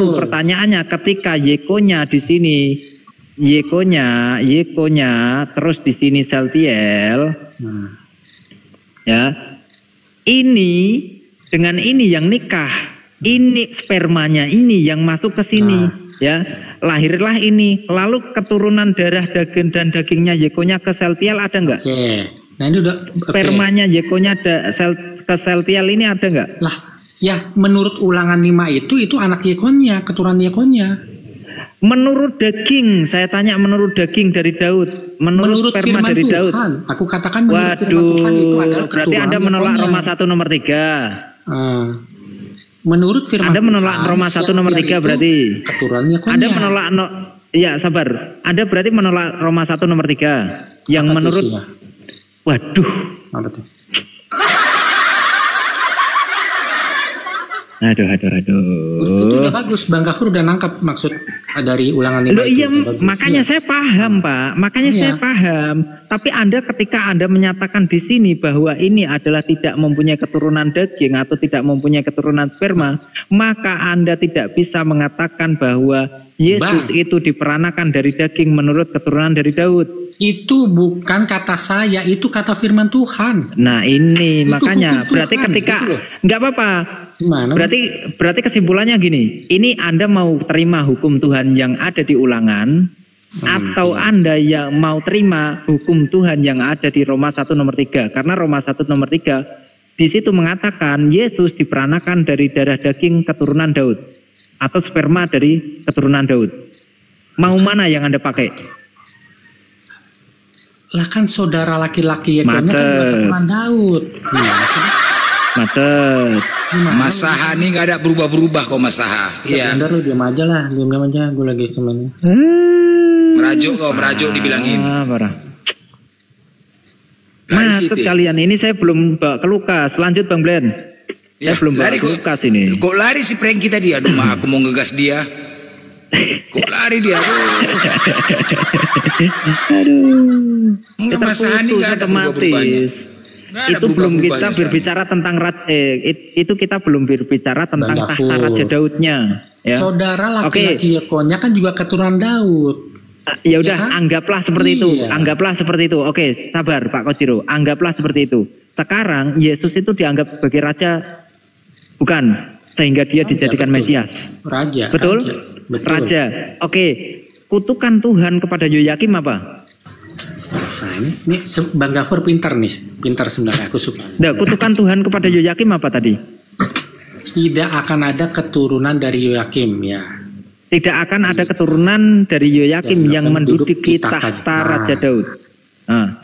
Betul. Pertanyaannya ketika yekonya di sini yekonya terus di sini Saltiel. Ya. Ini dengan ini yang nikah. Ini spermanya ini yang masuk ke sini, ya. Lahirlah ini. Lalu keturunan darah daging dan dagingnya yekonya ke Saltiel ada nggak? Oke. Nah ini udah spermanya yekonya ke Saltiel ini ada nggak? Lah, ya menurut Ulangan 5 itu anak yekonya, keturunan yekonya. Menurut daging, saya tanya menurut daging dari Daud, menurut sperma firman dari Tuhan. Daud. Aku katakan menurut firman Tuhan itu adalah keturunan berarti Anda menolak yekonya. Roma 1 nomor 3. Menurut firman Anda menolak Tuhan, Roma 1 nomor 3 berarti. keturunan yekonya. Anda menolak ya sabar. Anda berarti menolak Roma 1 nomor 3 yang Apa menurut isinya? Waduh. Apa tuh? Aduh. Itu udah bagus, Bang Gafur udah nangkap maksud dari Ulangan 5 Loh, itu. iya, makanya saya paham, Pak. Makanya saya paham. Tapi Anda ketika Anda menyatakan di sini bahwa ini adalah tidak mempunyai keturunan daging atau tidak mempunyai keturunan sperma, maka Anda tidak bisa mengatakan bahwa Yesus itu diperanakan dari daging menurut keturunan dari Daud. Itu bukan kata saya, itu kata firman Tuhan. Nah, ini Itu makanya hukum berarti Tuhan, ketika gitu loh. nggak apa-apa. Gimana? Berarti kesimpulannya gini, ini Anda mau terima hukum Tuhan yang ada di Ulangan, atau Anda yang mau terima hukum Tuhan yang ada di Roma 1 nomor 3. Karena Roma 1 nomor 3 di situ mengatakan Yesus diperanakan dari darah daging keturunan Daud atau sperma dari keturunan Daud. Mau mana yang Anda pakai? Lah kan saudara laki-laki yekonya kan juga keturunan Daud. Macet. Mas Saha nih nggak ada berubah-berubah kok Mas Saha. Iya. Bentar lu diam aja lah, diam aja. Gue lagi cuman Merajuk dibilangin. Parah. Lari Macet Siti. kalian ini saya belum bawa ke Lukas. Lanjut Bang Glenn. Saya belum bawa lari ke Lukas ini. Kok lari si Franky tadi? Aduh, aku mau ngegas dia. Kok lari dia? Aduh. Enggak, Mas Saha nih nggak ada berubah-berubahnya. Itu belum kita berbicara tentang itu kita belum berbicara tentang tahta Raja Daudnya. Ya. saudara laki-laki yekonya kan juga keturunan Daud. Ya udah, Ya kan? anggaplah seperti itu. Iya. Anggaplah seperti itu. Oke, sabar Pak Kojiro. Anggaplah seperti itu. Sekarang Yesus itu dianggap sebagai raja, bukan, sehingga dia dijadikan betul. Mesias. Raja. Betul? Betul. Raja. Oke. Kutukan Tuhan kepada Yoyakim apa? Nah, ini Bang Gafur pintar sebenarnya, aku suka. Nah, kutukan Tuhan kepada Yoyakim apa tadi? Tidak akan ada keturunan dari Yoyakim, ya. Tidak akan ada keturunan dari Yoyakim yang menduduki tahta Raja Daud.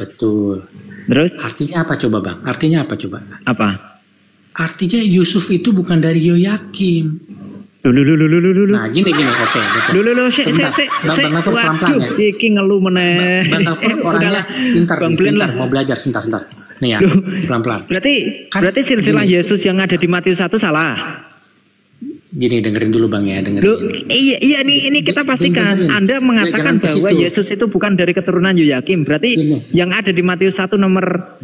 Betul. Terus? Artinya apa coba Bang? Artinya apa coba? Apa? Artinya Yusuf itu bukan dari Yoyakim. Dulu. Nah gini, oke. Dulu, Bang Gafur pelan-pelan ya. Iki ngeluh meneh. Bang Gafur orangnya pintar, mau belajar sebentar. Nih ya, pelan-pelan. Berarti silsilah Yesus yang ada di Matius 1 salah. Gini, dengerin dulu Bang ya, dengerin. Iya ini kita pastikan. Anda mengatakan bahwa Yesus itu bukan dari keturunan Yoyakim. Berarti yang ada di Matius 1 nomor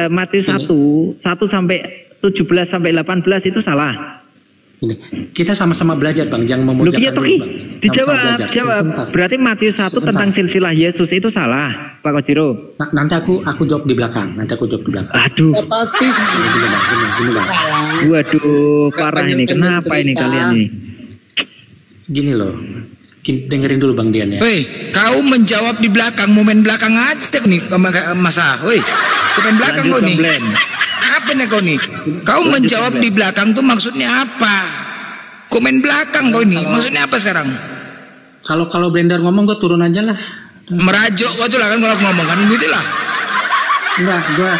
Matius 1 sampai 17 sampai 18 itu salah. Ini kita sama-sama belajar Bang, jangan memojokkan dulu Bang. Dijawab. Berarti Matius 1 tentang silsilah Yesus itu salah, Pak Kojiro. Nanti aku jawab di belakang. Aduh. Pasti Gini Bang. Waduh, parah ini. Kenapa ini kalian nih? Gini loh. Dengerin dulu Bang Dian ya. Woi, kau menjawab di belakang, mau main belakang aja nih Mas Saha. Woi, kau main belakang kau nih. Apa nih kau nih? Kau menjawab di belakang tuh maksudnya apa? Komen belakang kau ini. Maksudnya apa sekarang? Kalau Blender ngomong gue turun aja lah. Merajuk kau tuh lah kan kalau aku ngomong kan gitu lah. Enggak, gue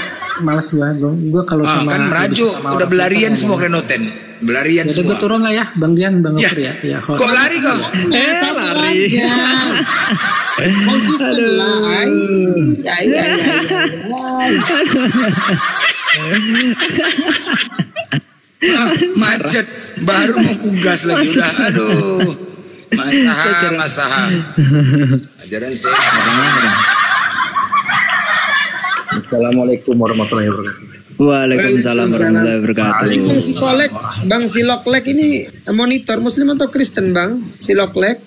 males gue kalau sama kan merajuk, udah belarian semua krenoten. Belarian semua. Gue turun lah ya, Bang Dian, Bang Gafur ya. Kok lari kau? sabar aja. Konsisten lah. Macet baru mau kugas lagi udah. Aduh. Mas Saha. Ajaran saya. Assalamualaikum warahmatullahi wabarakatuh. Waalaikumsalam warahmatullahi wabarakatuh. Bang Siloklek, Bang Siloklek ini monitor Muslim atau Kristen Bang? Siloklek.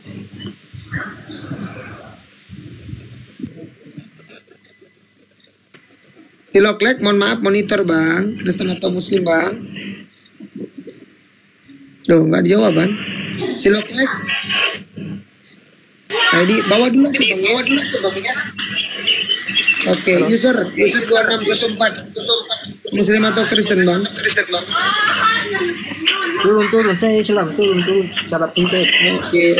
Siloklek, mohon maaf monitor Bang, Kristen atau Muslim Bang? Loh, nggak dijawab Bang. Siloklek. Nah, di bawah dulu ke Bang, bawah dulu ke Bang. Oke, user 2614. Muslim atau Kristen Bang? Turun saya Islam, turun cara pencet. Oke.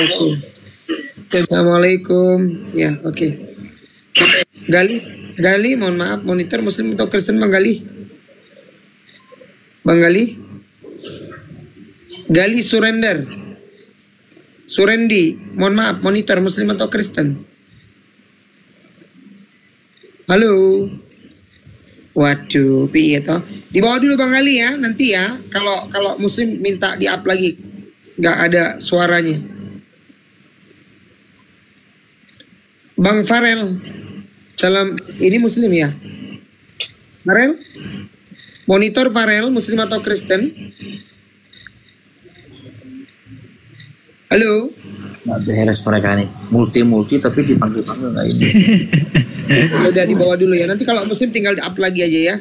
Assalamualaikum. Ya, oke. Gali, mohon maaf, monitor Muslim atau Kristen Bang Gali? Bang Gali? Gali surrender. Surendi, mohon maaf, monitor Muslim atau Kristen? Halo. Waduh, piye toh? Di bawah dulu Bang Gali ya, nanti ya. Kalau Muslim minta di-up lagi. Nggak ada suaranya. Bang Farel. Salam, ini Muslim ya? Farel? Monitor Farel, Muslim atau Kristen? Halo? Nggak beres mereka nih, multi tapi dipanggil nggak ini. Udah di bawah dulu ya, nanti kalau Muslim tinggal di-up lagi aja ya.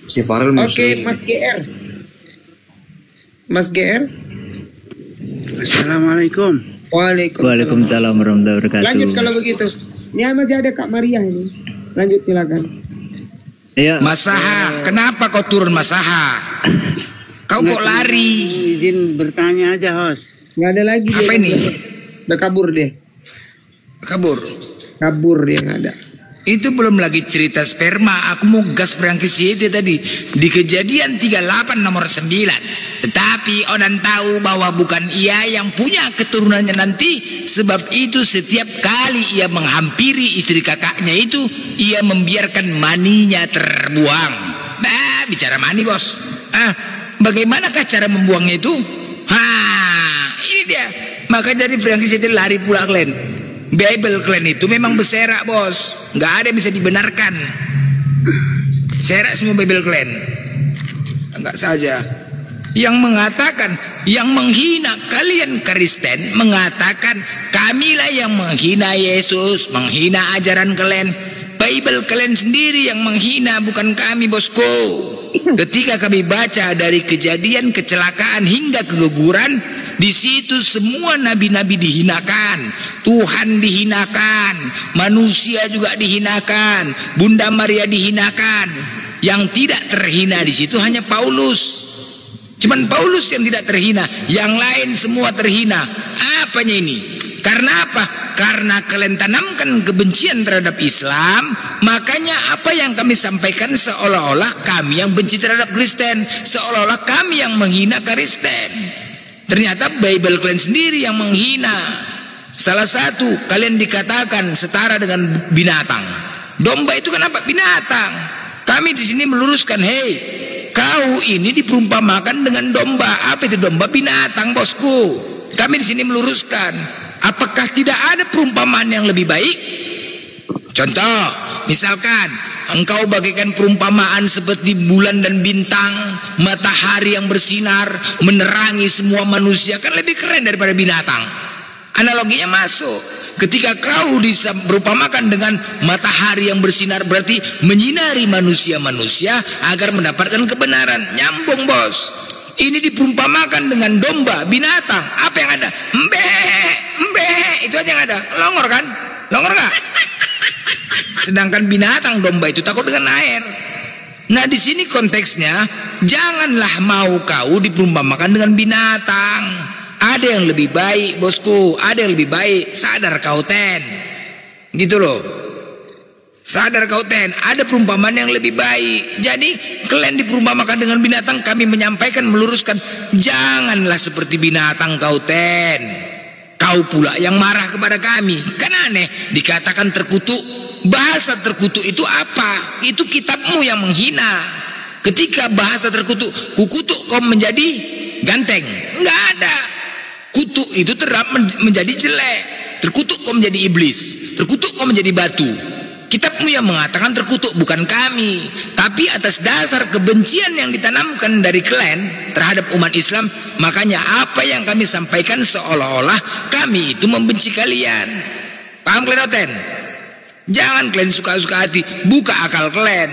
Si Farel Muslim. Oke, Mas GR. Mas GR. Assalamualaikum. Waalaikumsalam warahmatullahi wabarakatuh. Lanjut kalau begitu. Ini masih ada Kak Maria ini. Lanjut silakan. Iya. Masaha, kenapa kau turun Masaha? Kau kok lari? Izin bertanya aja, host. Nggak ada lagi. Apa dia. ini? Udah kabur deh. Kabur dia nggak ada. Itu belum lagi cerita sperma. Aku mau gas berangkis itu tadi. Di kejadian 38 nomor 9. Tetapi Onan tahu bahwa bukan ia yang punya keturunannya nanti. Sebab itu setiap kali ia menghampiri istri kakaknya itu, ia membiarkan maninya terbuang. Nah, bicara mani bos. Bagaimanakah cara membuangnya itu? Ini dia. Maka jadi berangkis itu lari pula kalian. Bible clan itu memang berserak bos, nggak ada yang bisa dibenarkan. Serak semua Bible clan. Enggak saja. Yang mengatakan, yang menghina kalian Kristen mengatakan kamilah yang menghina Yesus, menghina ajaran kalian. Bible kalian sendiri yang menghina, bukan kami bosku. Ketika kami baca dari kejadian kecelakaan hingga keguguran, di situ semua nabi-nabi dihinakan, Tuhan dihinakan, manusia juga dihinakan, Bunda Maria dihinakan. Yang tidak terhina di situ hanya Paulus. Cuman Paulus yang tidak terhina, yang lain semua terhina. Apanya ini? Karena apa? Karena kalian tanamkan kebencian terhadap Islam, makanya apa yang kami sampaikan seolah-olah kami yang benci terhadap Kristen, seolah-olah kami yang menghina Kristen. Ternyata Bible kalian sendiri yang menghina. Salah satu, kalian dikatakan setara dengan binatang. Domba itu kan apa? Binatang. Kami di sini meluruskan, hei, kau ini diperumpamakan dengan domba. Apa itu domba? Binatang bosku. Kami di sini meluruskan. Apakah tidak ada perumpamaan yang lebih baik? Contoh, misalkan engkau bagaikan perumpamaan seperti bulan dan bintang, matahari yang bersinar, menerangi semua manusia, kan lebih keren daripada binatang. Analoginya masuk. Ketika kau berumpamakan dengan matahari yang bersinar, berarti menyinari manusia-manusia agar mendapatkan kebenaran. Nyambung bos. Ini diperumpamakan dengan domba, binatang. Apa yang ada? Itu aja yang ada. Longor kan? Longor gak? Sedangkan binatang, domba itu takut dengan air. Nah di sini konteksnya, janganlah mau kau diperumpamakan dengan binatang. Ada yang lebih baik bosku, ada yang lebih baik. Sadar kau ten, gitu loh. Sadar kau ten, ada perumpamaan yang lebih baik. Jadi kalian diperumpamakan dengan binatang, kami menyampaikan, meluruskan, janganlah seperti binatang kau ten. Kau pula yang marah kepada kami. Kan aneh, dikatakan terkutuk. Bahasa terkutuk itu apa? Itu kitabmu yang menghina. Ketika bahasa terkutuk, kukutuk kau menjadi ganteng. Enggak ada. Kutuk itu terap menjadi jelek. Terkutuk kau menjadi iblis. Terkutuk kau menjadi batu. Kitabmu yang mengatakan terkutuk, bukan kami. Tapi atas dasar kebencian yang ditanamkan dari kalian terhadap umat Islam, makanya apa yang kami sampaikan seolah-olah kami itu membenci kalian. Paham kalian, Oten? Jangan kalian suka-suka hati, buka akal kalian,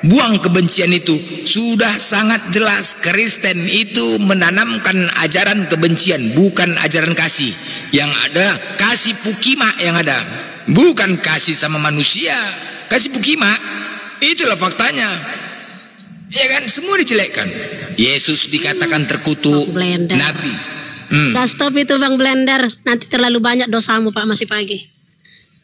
buang kebencian itu. Sudah sangat jelas Kristen itu menanamkan ajaran kebencian, bukan ajaran kasih. Yang ada kasih pukima yang ada, bukan kasih sama manusia. Kasih pukima, itulah faktanya. Ya kan, semua dijelekkan. Yesus dikatakan terkutuk, Nabi. Udah stop itu Bang Blender, nanti terlalu banyak dosamu Pak masih pagi.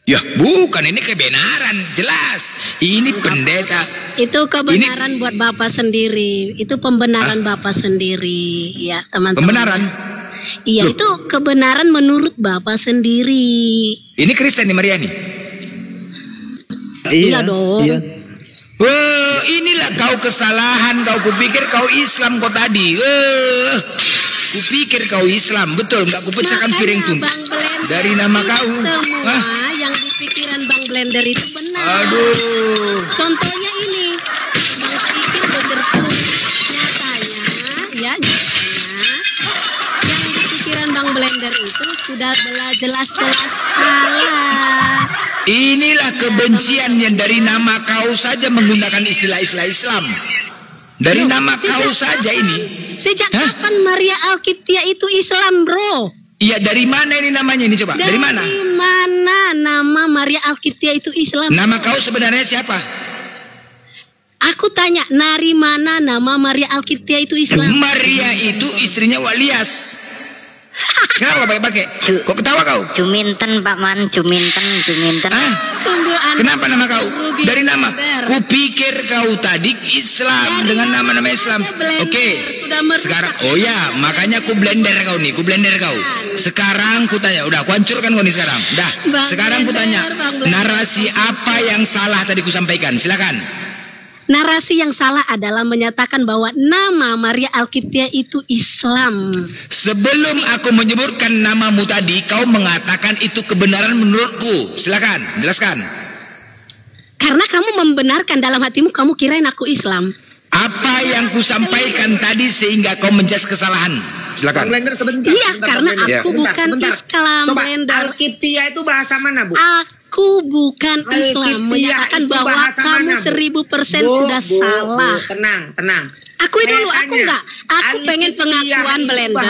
Ya bukan, ini kebenaran, jelas. Ini pendeta. Itu kebenaran buat Bapak sendiri. Itu pembenaran Bapak sendiri, ya teman-teman. Pembenaran? Iya, itu kebenaran menurut Bapak sendiri. Ini Kristen nih Mariani? Iya dong. Iya. Wah, inilah kau kesalahan. Kau kupikir kau Islam kau tadi. Kupikir kau Islam, betul? Nggak kupecahkan piring tuh. Dari nama kau. Semua yang di pikiran Bang Blender itu benar. Aduh. Contohnya ini, Bang pikir bener tuh. Nyatanya, yang di pikiran Bang Blender itu sudah jelas-jelas salah. Inilah kebencian yang dari nama kau saja menggunakan istilah-istilah Islam. Dari nama kau saja ini. Sejak kapan Maria Alkiptia itu Islam, bro? Iya, dari mana ini namanya ini coba? Dari mana? Dari mana nama Maria Alkiptia itu Islam? Nama kau sebenarnya siapa? Aku tanya, dari mana nama Maria Alkiptia itu Islam? Maria itu istrinya Walias. Kenapa pakai? Kok ketawa kau? Juminten Pak Man, Juminten. Kenapa nama kau? Dari nama. Kupikir kau tadi Islam dengan nama-nama Islam. Oke. Sekarang, oh ya, makanya ku blender kau nih, Sekarang ku tanya, udah, ku hancurkan kau nih sekarang. Dah. Sekarang ku tanya, narasi apa yang salah tadi ku sampaikan? Silakan. Narasi yang salah adalah menyatakan bahwa nama Maria Alkiptia itu Islam. Sebelum aku menyebutkan namamu tadi, kau mengatakan itu kebenaran menurutku. Silakan, jelaskan. Karena kamu membenarkan dalam hatimu, kamu kirain aku Islam. Apa yang ku sampaikan tadi sehingga kau menjas kesalahan? Silakan. Blender sebentar. Iya, karena aku bukan Islam. Coba, Blender. Alkiptia itu bahasa mana, Bu? Aku bukan Islam, menyatakan bahwa kamu 1000% sudah salah. Tenang. Aku pengen pengakuan Blender.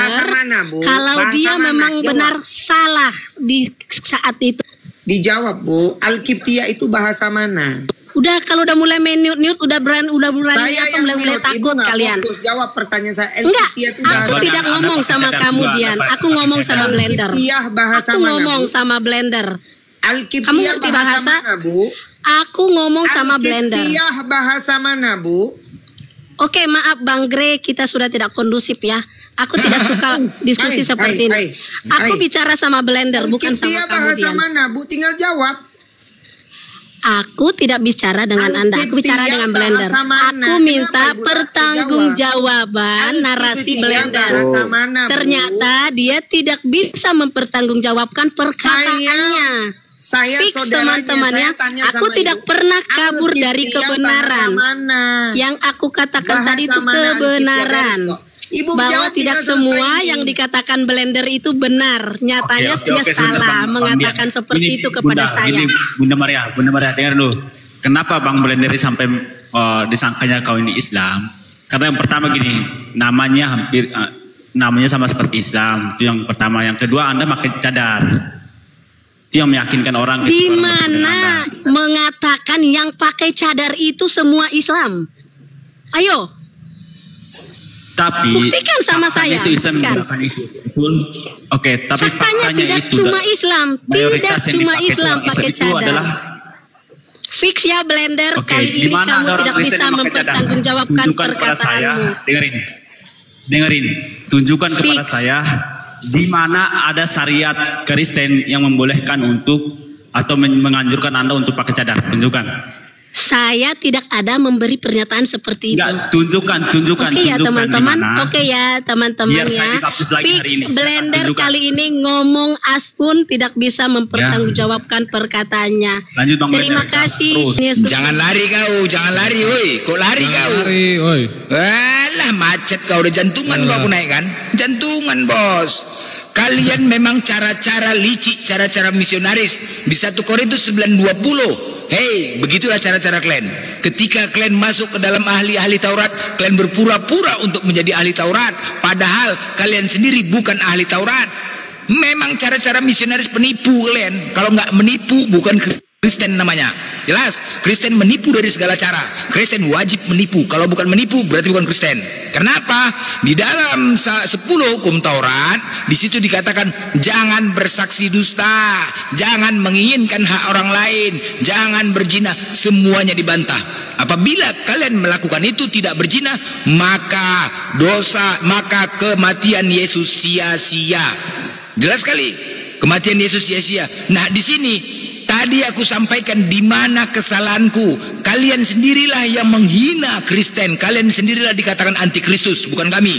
Kalau dia memang benar salah di saat itu. Dijawab, Bu. Alkiptia itu bahasa mana? Udah, kalau udah mulai mute, udah berani mulai takut kalian. Jawab pertanyaan saya. Enggak, aku tidak ngomong sama kamu, Dian. Aku ngomong sama Blender. Aku ngomong sama Blender. Alkiptia bahasa mana, Bu? Aku ngomong sama Blender. Alkiptia bahasa mana, Bu? Oke, maaf Bang Grey, kita sudah tidak kondusif ya. Aku tidak suka diskusi seperti ini. Aku bicara sama Blender, bukan sama kamu, Dian. Alkiptia bahasa mana, Bu? Tinggal jawab. Aku tidak bicara dengan Anda, aku bicara dengan Blender. Aku minta pertanggungjawaban narasi Blender. Ternyata dia tidak bisa mempertanggungjawabkan perkataannya. Fix teman-temannya, aku tidak pernah kabur dari kebenaran. Yang aku katakan tadi itu kebenaran. Bahwa tidak semua yang dikatakan Blender itu benar. Nyatanya dia salah mengatakan seperti itu kepada saya. Bunda Maria, dengar dulu. Kenapa Bang Blender sampai disangkanya kau ini Islam? Karena yang pertama gini, namanya sama seperti Islam. Itu yang pertama. Yang kedua, Anda pakai cadar. Itu yang meyakinkan orang. Di mana mengatakan yang pakai cadar itu semua Islam? Ayo. Tapi buktikan sama saya. Itu Islam menggunakan itu. Betul. Oke, tapi faktanya itu cuma Islam. Tidak cuma Islam pakai cadar. Fix ya Blender, kali ini kamu tidak bisa mempertanggungjawabkan perkataanmu. Dengerin. Tunjukkan kepada saya di mana ada syariat Kristen yang membolehkan untuk atau menganjurkan Anda untuk pakai cadar. Tunjukkan. Saya tidak ada memberi pernyataan seperti itu. Enggak, tunjukkan. Oke ya teman-teman. Oke ya teman-teman Biar ya. saya dihapus lagi hari ini. Blender kali ini ngomong Aspun tidak bisa mempertanggungjawabkan perkataannya. Lanjut Bang Terima Blender. kasih. Jangan lari kau, jangan lari woi. Kok lari kau? Alah macet kau, udah jantungan kau aku naik kan? Jantungan bos. Kalian memang cara-cara licik, cara-cara misionaris. Di 1 Korintus 9:20. Hei, begitulah cara-cara kalian. Ketika kalian masuk ke dalam ahli-ahli Taurat, kalian berpura-pura untuk menjadi ahli Taurat, padahal kalian sendiri bukan ahli Taurat. Memang cara-cara misionaris penipu kalian. Kalau nggak menipu, bukan Kristen namanya. Jelas, Kristen menipu dari segala cara. Kristen wajib menipu. Kalau bukan menipu, berarti bukan Kristen. Kenapa? Di dalam 10 hukum Taurat, di situ dikatakan jangan bersaksi dusta, jangan menginginkan hak orang lain, jangan berzina. Semuanya dibantah. Apabila kalian melakukan itu tidak berzina, maka kematian Yesus sia-sia. Jelas sekali, kematian Yesus sia-sia. Nah, di sini tadi aku sampaikan di mana kesalahanku. Kalian sendirilah yang menghina Kristen. Kalian sendirilah dikatakan antikristus, bukan kami.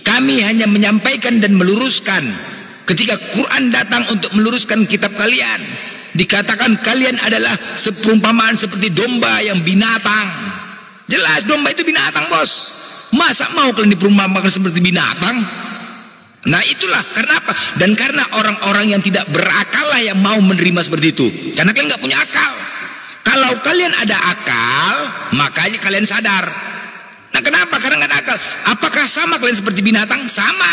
Kami hanya menyampaikan dan meluruskan. Ketika Quran datang untuk meluruskan kitab kalian, dikatakan kalian adalah perumpamaan seperti domba yang binatang. Jelas domba itu binatang, bos. Masa mau kalian diperumpamakan seperti binatang? Nah itulah karena apa? Dan karena orang-orang yang tidak berakal lah yang mau menerima seperti itu. Karena kalian nggak punya akal. Kalau kalian ada akal, makanya kalian sadar. Nah kenapa? Karena nggak ada akal. Apakah sama kalian seperti binatang? Sama.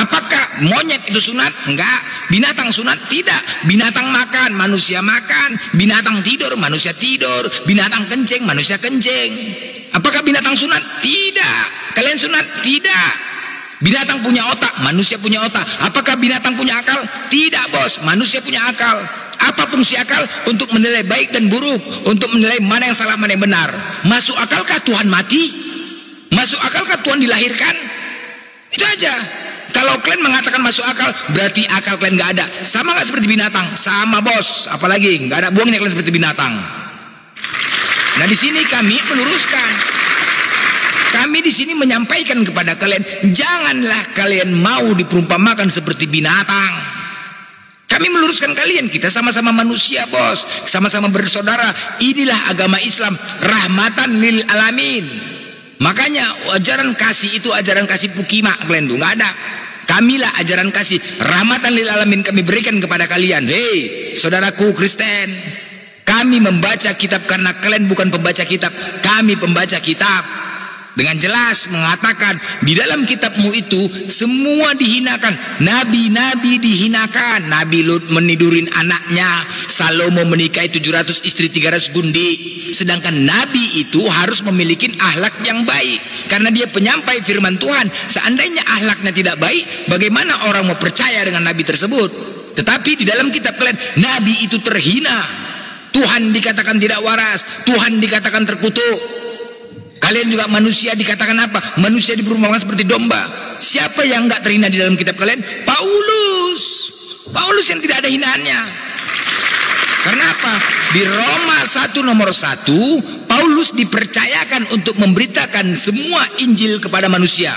Apakah monyet itu sunat? Enggak. Binatang sunat? Tidak. Binatang makan, manusia makan. Binatang tidur, manusia tidur. Binatang kencing, manusia kencing. Apakah binatang sunat? Tidak. Kalian sunat? Tidak. Binatang punya otak, manusia punya otak. Apakah binatang punya akal? Tidak, bos. Manusia punya akal. Apa fungsi akal? Untuk menilai baik dan buruk, untuk menilai mana yang salah, mana yang benar. Masuk akalkah Tuhan mati? Masuk akalkah Tuhan dilahirkan? Itu aja. Kalau kalian mengatakan masuk akal, berarti akal kalian nggak ada. Sama nggak seperti binatang? Sama, bos. Apalagi nggak ada buangnya kalian seperti binatang. Nah di sini kami meluruskan. Kami di sini menyampaikan kepada kalian, janganlah kalian mau diperumpamakan seperti binatang. Kami meluruskan kalian, kita sama-sama manusia, bos, sama-sama bersaudara. Inilah agama Islam, rahmatan lil alamin. Makanya ajaran kasih itu ajaran kasih pukima kalian tuh nggak ada. Kamilah ajaran kasih, rahmatan lil alamin kami berikan kepada kalian. Hei, saudaraku Kristen, kami membaca kitab karena kalian bukan pembaca kitab, kami pembaca kitab. Dengan jelas mengatakan di dalam kitabmu itu semua dihinakan. Nabi-nabi dihinakan. Nabi Lut menidurin anaknya, Salomo menikahi 700 istri 300 gundi. Sedangkan Nabi itu harus memiliki akhlak yang baik, karena dia penyampai firman Tuhan. Seandainya akhlaknya tidak baik, bagaimana orang mau percaya dengan Nabi tersebut? Tetapi di dalam kitab kalian, Nabi itu terhina. Tuhan dikatakan tidak waras, Tuhan dikatakan terkutuk. Kalian juga manusia dikatakan apa? Manusia diperumpamakan seperti domba. Siapa yang nggak terhina di dalam kitab kalian? Paulus. Paulus yang tidak ada hinaannya. Karena apa? Di Roma 1 nomor 1, Paulus dipercayakan untuk memberitakan semua Injil kepada manusia.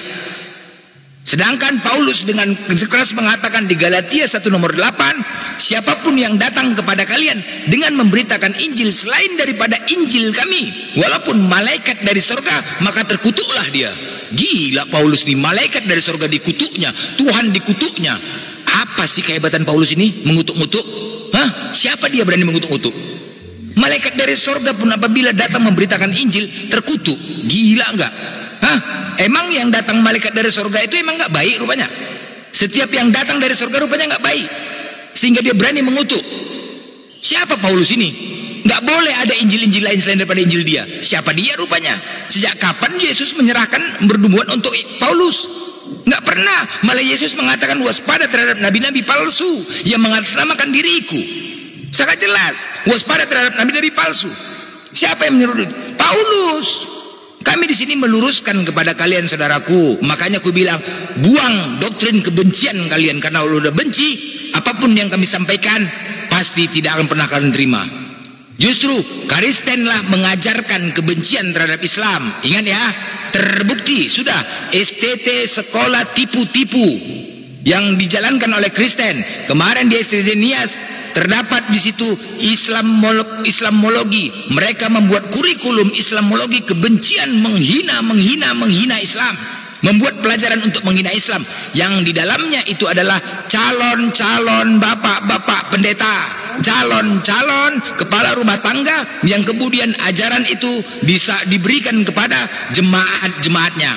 Sedangkan Paulus dengan keras mengatakan di Galatia 1 nomor 8, siapapun yang datang kepada kalian dengan memberitakan Injil selain daripada Injil kami, walaupun malaikat dari surga, maka terkutuklah dia. Gila Paulus nih, malaikat dari surga dikutuknya, Tuhan dikutuknya. Apa sih kehebatan Paulus ini? Mengutuk-ngutuk? Hah? Siapa dia berani mengutuk-ngutuk? Malaikat dari surga pun apabila datang memberitakan Injil terkutuk. Gila enggak? Hah? Emang yang datang malaikat dari surga itu emang nggak baik rupanya? Setiap yang datang dari surga rupanya nggak baik, sehingga dia berani mengutuk. Siapa Paulus ini? Nggak boleh ada Injil-Injil lain selain daripada Injil dia. Siapa dia rupanya? Sejak kapan Yesus menyerahkan berdumuan untuk Paulus? Nggak pernah. Malah Yesus mengatakan waspada terhadap nabi-nabi palsu yang mengatasnamakan diriku. Sangat jelas, waspada terhadap nabi-nabi palsu. Siapa yang menyuruh? Paulus. Kami di sini meluruskan kepada kalian, saudaraku. Makanya aku bilang, buang doktrin kebencian kalian, karena kalau udah benci, apapun yang kami sampaikan pasti tidak akan pernah kalian terima. Justru Kristenlah mengajarkan kebencian terhadap Islam. Ingat ya, terbukti sudah STT sekolah tipu-tipu yang dijalankan oleh Kristen. Kemarin di STT Nias terdapat di situ Islamologi. Mereka membuat kurikulum Islamologi kebencian, menghina Islam. Membuat pelajaran untuk menghina Islam yang di dalamnya itu adalah calon-calon bapak-bapak pendeta, calon-calon kepala rumah tangga yang kemudian ajaran itu bisa diberikan kepada jemaat-jemaatnya.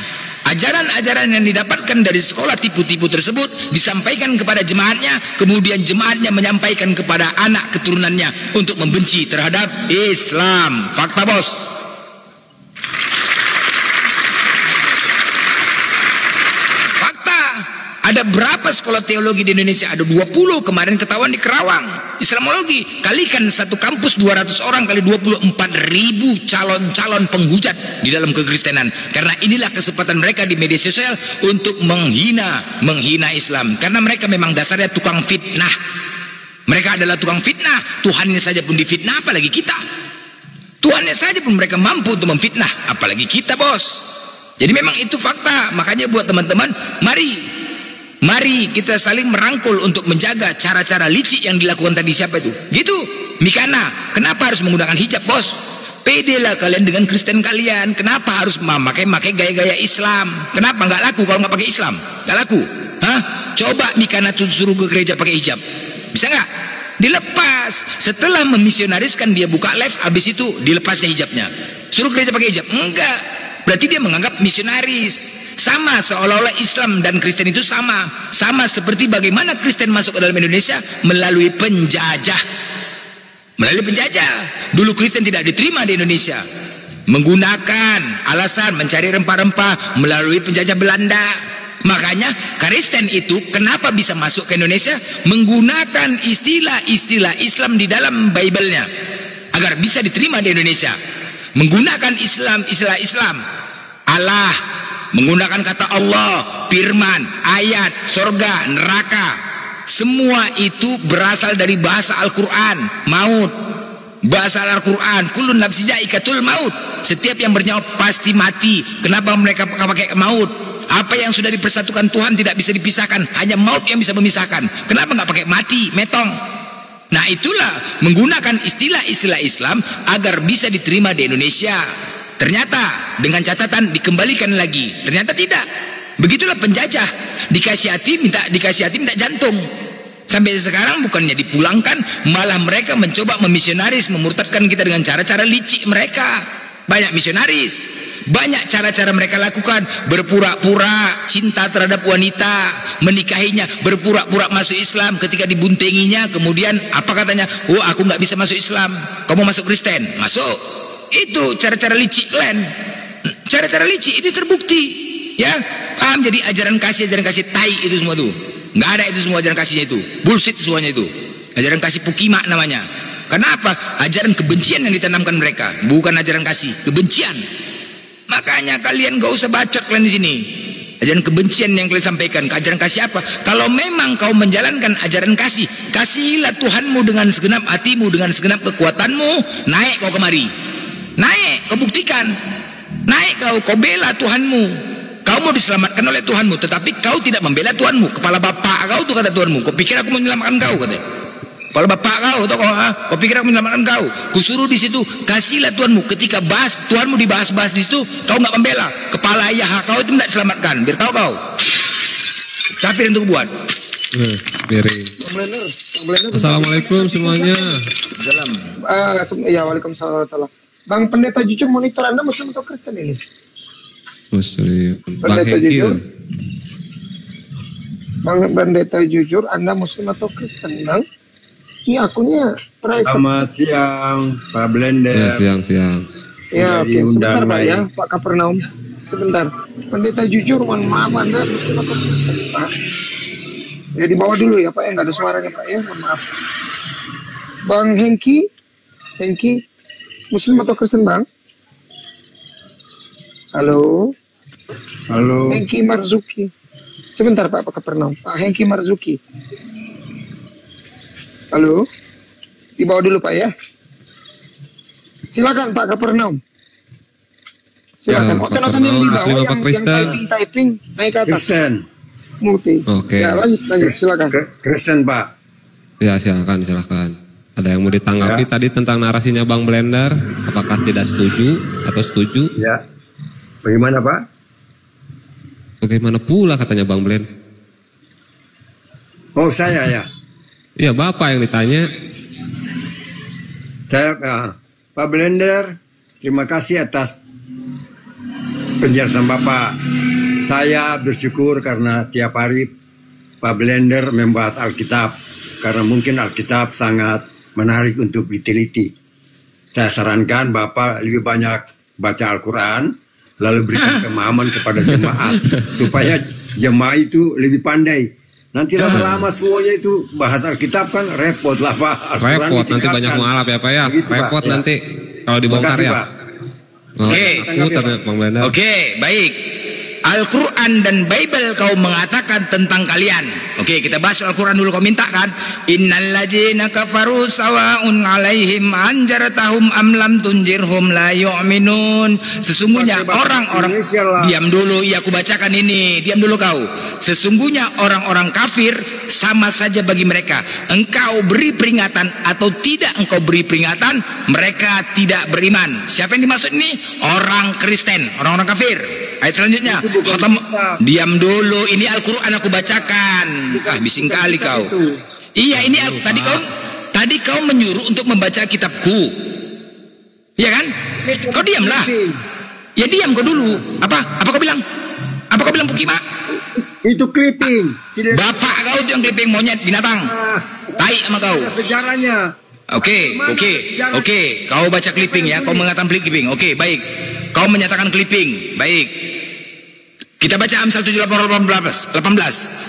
Ajaran-ajaran yang didapatkan dari sekolah tipu-tipu tersebut disampaikan kepada jemaatnya, kemudian jemaatnya menyampaikan kepada anak keturunannya untuk membenci terhadap Islam. Fakta, bos. Ada berapa sekolah teologi di Indonesia? Ada 20, kemarin ketahuan di Kerawang. Islamologi, kalikan satu kampus 200 orang kali 24.000 calon-calon penghujat di dalam kekristenan. Karena inilah kesempatan mereka di media sosial untuk menghina Islam. Karena mereka memang dasarnya tukang fitnah. Mereka adalah tukang fitnah. Tuhannya saja pun difitnah, apalagi kita. Tuhannya saja pun mereka mampu untuk memfitnah, apalagi kita, bos. Jadi memang itu fakta. Makanya buat teman-teman, Mari kita saling merangkul untuk menjaga cara-cara licik yang dilakukan tadi. Siapa itu? Gitu. Mikana, kenapa harus menggunakan hijab, bos? Pedelah kalian dengan Kristen kalian. Kenapa harus memakai gaya-gaya Islam? Kenapa nggak laku kalau nggak pakai Islam? Nggak laku. Hah? Coba Mikana suruh ke gereja pakai hijab. Bisa nggak? Dilepas. Setelah memisionariskan dia buka live, habis itu dilepasnya hijabnya. Suruh gereja pakai hijab? Enggak. Berarti dia menganggap misionaris. Sama, seolah-olah Islam dan Kristen itu sama seperti bagaimana Kristen masuk ke dalam Indonesia melalui penjajah. Dulu Kristen tidak diterima di Indonesia, menggunakan alasan mencari rempah-rempah melalui penjajah Belanda. Makanya Kristen itu kenapa bisa masuk ke Indonesia, menggunakan istilah-istilah Islam di dalam Bible-nya agar bisa diterima di Indonesia, menggunakan istilah Islam, Allah, menggunakan kata Allah, firman, ayat, surga, neraka. Semua itu berasal dari bahasa Al-Quran. Maut, bahasa Al-Quran, kullun nafsin dha'iqatul maut. Setiap yang bernyawa pasti mati. Kenapa mereka pakai maut? Apa yang sudah dipersatukan Tuhan tidak bisa dipisahkan, hanya maut yang bisa memisahkan. Kenapa nggak pakai mati, metong? Nah, itulah menggunakan istilah-istilah Islam agar bisa diterima di Indonesia. Ternyata dengan catatan dikembalikan lagi, ternyata tidak. Begitulah penjajah, dikasih hati minta jantung. Sampai sekarang bukannya dipulangkan, malah mereka mencoba memisionaris, memurtadkan kita dengan cara-cara licik mereka. Banyak misionaris, banyak cara-cara mereka lakukan. Berpura-pura cinta terhadap wanita, menikahinya, berpura-pura masuk Islam. Ketika dibuntenginya, kemudian apa katanya? Oh, aku nggak bisa masuk Islam, kamu masuk Kristen. Masuk. Itu cara-cara licik kalian. Cara-cara licik itu terbukti, ya. Paham? Jadi ajaran kasih tai itu semua tuh. Nggak ada itu semua ajaran kasihnya itu. Bullshit semuanya itu. Ajaran kasih pukima namanya. Kenapa? Ajaran kebencian yang ditanamkan mereka, bukan ajaran kasih, kebencian. Makanya kalian gak usah bacot kalian di sini. Ajaran kebencian yang kalian sampaikan, ajaran kasih apa? Kalau memang kau menjalankan ajaran kasih, kasihilah Tuhanmu dengan segenap hatimu, dengan segenap kekuatanmu. Naik kau kemari. Naik, kau buktikan. Naik kau bela Tuhanmu. Kau mau diselamatkan oleh Tuhanmu, tetapi kau tidak membela Tuhanmu. Kepala bapak kau tuh kata Tuhanmu. Kau pikir aku menyelamatkan kau, katanya. Kepala bapak kau tuh kau pikir aku menyelamatkan kau. Kusuruh di situ, kasihlah Tuhanmu. Ketika bahas Tuhanmu dibahas-bahas di situ, kau nggak membela. Kepala ayah kau itu tidak diselamatkan. Biar tahu kau. Siapa yang untuk buat? Assalamualaikum semuanya. Ya, waalaikumsalam. Bang Pendeta Jujur, monitor Anda Muslim atau Kristen ini? Muslim. Pendeta Jujur. Bang Pendeta Jujur, Anda Muslim atau Kristen, Bang? Ini akunnya private. Selamat siang, Pak Blender. Ya, siang. Ya, oke. Sebentar, Pak, ya, Pak Kapernaum. Sebentar. Pendeta Jujur, mohon maaf, Anda Muslim atau Kristen, Pak? Ya, dibawa dulu ya, Pak, ya. Nggak ada suaranya, Pak, ya. Mohon maaf. Bang Hengki, Muslim atau Kristen, Bang? Halo. Hengki Marzuki. Sebentar, Pak Kapernaum. Pak Hengki Marzuki. Halo. Dibawa dulu, Pak, ya. Silakan Pak Kapernaum. Silakan. Oten-oten yang di bawah yang typing naik ke atas. Kristen. Multi. Oke. Ya, lanjut silakan. Kristen Pak. Ya silakan. Ada yang mau ditanggapi tadi tentang narasinya Bang Blender? Apakah tidak setuju atau setuju? Ya. Bagaimana Pak? Bagaimana pula katanya Bang Blend? Oh saya ya. Iya Bapak yang ditanya. Saya Pak Blender, terima kasih atas penjelasan Bapak. Saya bersyukur karena tiap hari Pak Blender membahas Alkitab. Karena mungkin Alkitab sangat menarik untuk diteliti. Saya sarankan Bapak lebih banyak baca Al-Quran, lalu berikan pemahaman kepada jemaat. Supaya jemaat itu lebih pandai. Nanti lama-lama semuanya itu bahas Alkitab kan repot lah Pak. Repot, nanti banyak mualaf ya Pak ya. Begitu, repot Pak, nanti kalau dibongkar ya. Oke, baik. Al-Quran dan Bible kau mengatakan tentang kalian. Oke, kita bahas Al-Quran dulu. Kau minta kan? Innal ladzina kafaru sawa'un 'alaihim anjartahum am lam tunjirhum la yu'minun. Sesungguhnya orang-orang, diam dulu, iya aku bacakan ini. Diam dulu kau. Sesungguhnya orang-orang kafir sama saja bagi mereka. Engkau beri peringatan atau tidak engkau beri peringatan, mereka tidak beriman. Siapa yang dimaksud ini? Orang Kristen, orang-orang kafir. Ayat selanjutnya, diam dulu, ini Al-Quran aku bacakan. Bising kali kau. Iya, ini tadi kau menyuruh untuk membaca kitabku. Iya kan? Kau diamlah. Ya diam kau dulu. Apa kau bilang? Apa kau bilang Pukima? Itu clipping. Bapak kau itu yang clipping, monyet binatang. Tai sama kau. Sejarahnya. Oke. Kau baca clipping ya. Kau mengatakan clipping. Oke, baik. Kau menyatakan clipping. Baik. Kita baca Amsal 7:18.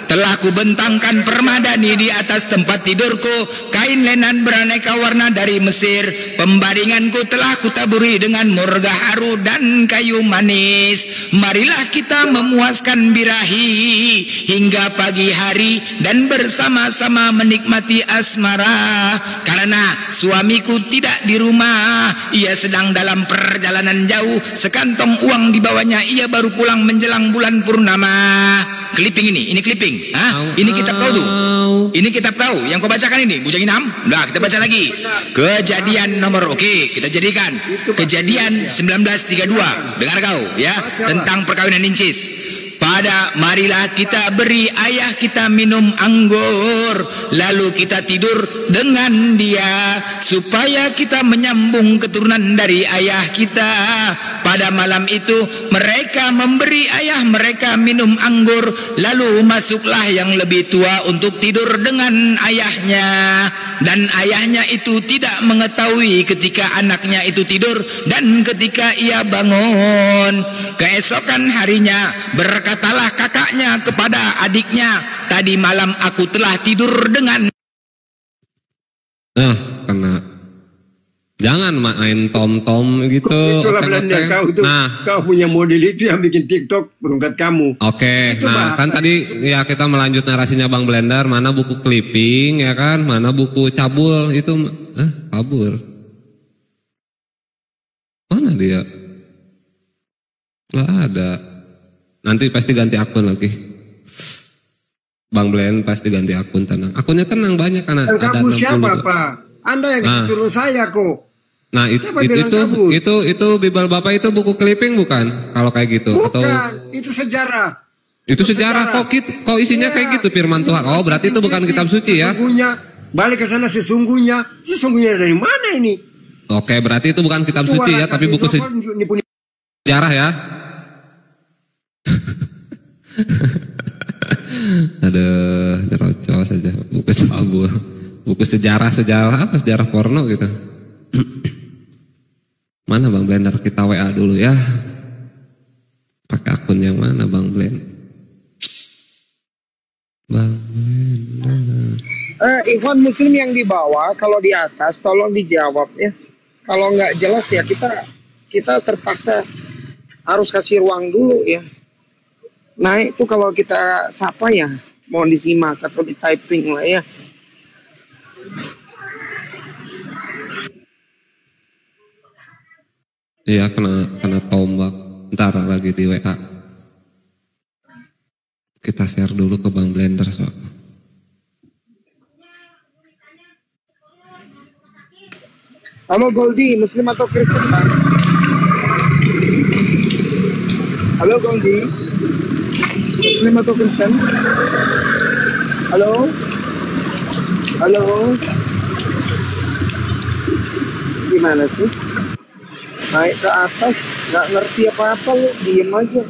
Telah kubentangkan permadani di atas tempat tidurku, kain lenan beraneka warna dari Mesir. Pembaringanku telah kutaburi dengan murga haru dan kayu manis. Marilah kita memuaskan birahi hingga pagi hari dan bersama-sama menikmati asmara. Karena suamiku tidak di rumah, ia sedang dalam perjalanan jauh. Sekantong uang dibawanya, ia baru pulang menjelang bulan purnama. Clipping ini clipping. Ini kitab kau tuh. Ini kitab kau yang kau bacakan ini. Bujang Inam. Udah, kita baca lagi. Kejadian nomor, kita jadikan. Kejadian 19:32. Dengar kau ya, tentang perkawinan incis. Marilah kita beri ayah kita minum anggur, lalu kita tidur dengan dia, supaya kita menyambung keturunan dari ayah kita. Pada malam itu mereka memberi ayah mereka minum anggur, lalu masuklah yang lebih tua untuk tidur dengan ayahnya. Dan ayahnya itu tidak mengetahui ketika anaknya itu tidur dan ketika ia bangun. Keesokan harinya berkatalah kakaknya kepada adiknya, tadi malam aku telah tidur dengan. Karena jangan main tom-tom gitu. Itulah Blender kau tuh. Kau punya model itu yang bikin TikTok berangkat kamu. Oke, kan tadi ya kita melanjut narasinya Bang Blender. Mana buku clipping ya kan? Mana buku cabul itu? Kabur. Mana dia? Nggak ada. Nanti pasti ganti akun lagi. Bang Blend pasti ganti akun, tenang. Akunnya tenang banyak karena ada kamu siapa Pak? Anda yang turun saya kok. Nah itu Bible Bapak itu buku clipping bukan? Kalau kayak gitu? Bukan, atau itu sejarah. Itu sejarah kok isinya kayak gitu firman Tuhan. Oh berarti itu bukan kitab suci ya? Sesungguhnya balik ke sana sesungguhnya dari mana ini? Oke, berarti itu bukan kitab suci ya, tapi buku sejarah ya. Aduh, nyerocos saja buku cabul, buku sejarah apa sejarah porno gitu. Mana Bang Blender, kita WA dulu ya. Pakai akun yang mana Bang Blend? Bang Blender. Ikhwan Muslim yang di bawah, kalau di atas tolong dijawab ya. Kalau nggak jelas ya kita terpaksa harus kasih ruang dulu ya. Nah itu kalau kita sapa ya, mohon disimak atau di typing lah ya. Iya, kena tombak. Ntar lagi di WA. Kita share dulu ke Bang Blender soalnya. Halo Goldie, Muslim atau Kristen, Bang? Halo Goldie, Muslim atau Kristen? Halo? Halo? Gimana sih? Naik ke atas, nggak ngerti apa-apa lu, diem aja.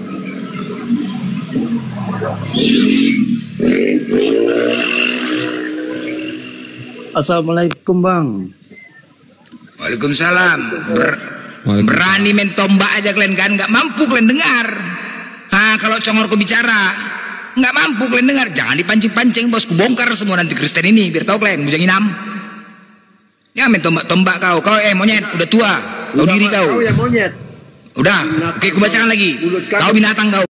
Assalamualaikum Bang. Waalaikumsalam. Berani main tombak aja kalian kan, nggak mampu kalian dengar. Kalau congorku bicara, nggak mampu kalian dengar. Jangan dipancing-pancing bosku, bongkar semua nanti Kristen ini, biar tahu kalian bujang inam. Ya main tombak-tombak kau monyet, udah tua, kau diri kau. Kau yang monyet. Udah, oke aku bacakan lagi. Kau binatang kau.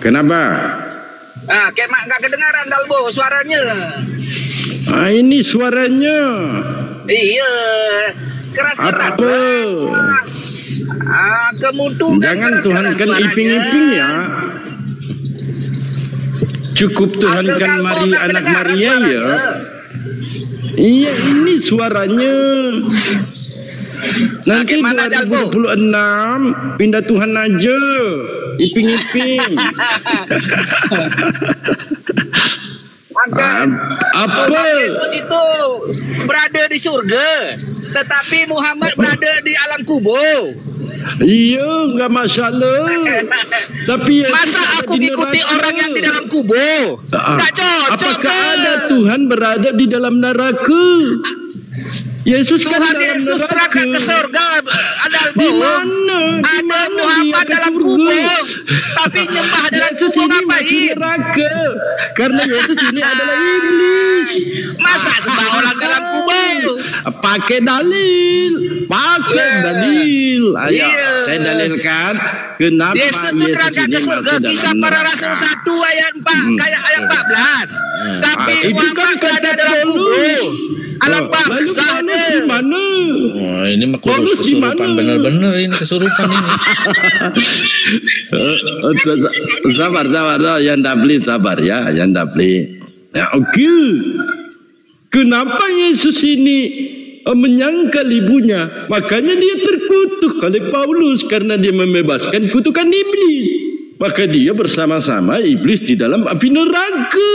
Kenapa? Kayak nggak kedengaran Dalbo suaranya. Ini suaranya. Iya, keras-keras. Kemudian jangan tuhankan iping-iping ya. Cukup tuhankan anak Maria ya. Iya, ini suaranya. Nanti 2026 pindah Tuhan aja, iping-iping. Apa? Yesus itu berada di surga, tetapi Muhammad berada di alam kubur. Iya, nggak masalah. Tapi masa aku ikuti orang yang di dalam kubur? Nggak cocok. Apakah ada Tuhan berada di dalam neraka? Yesus Tuhan kan Yesus terangkat ke surga, ada Muhammad dalam kubur, tapi nyembah dalam kubur ngapain? Karena Yesus ini adalah iblis. Masa sembah orang dalam kubur? Pakai dalil. Ayo, saya dalilkan kenapa Yesus terangkat ke surga. Kisah para Rasul 1 ayat 4 kayak ayat 14. Tapi Muhammad berada dalam kubur. Alam bangsa di mana? Oh, ini mah kesurupan bener-bener ini kesurupan ini. Sabar, yang dabli sabar ya, yang dabli. Ya, oke. Kenapa Yesus ini menyangkal ibunya? Makanya dia terkutuk oleh Paulus karena dia membebaskan kutukan iblis. Maka dia bersama-sama iblis di dalam api neraka.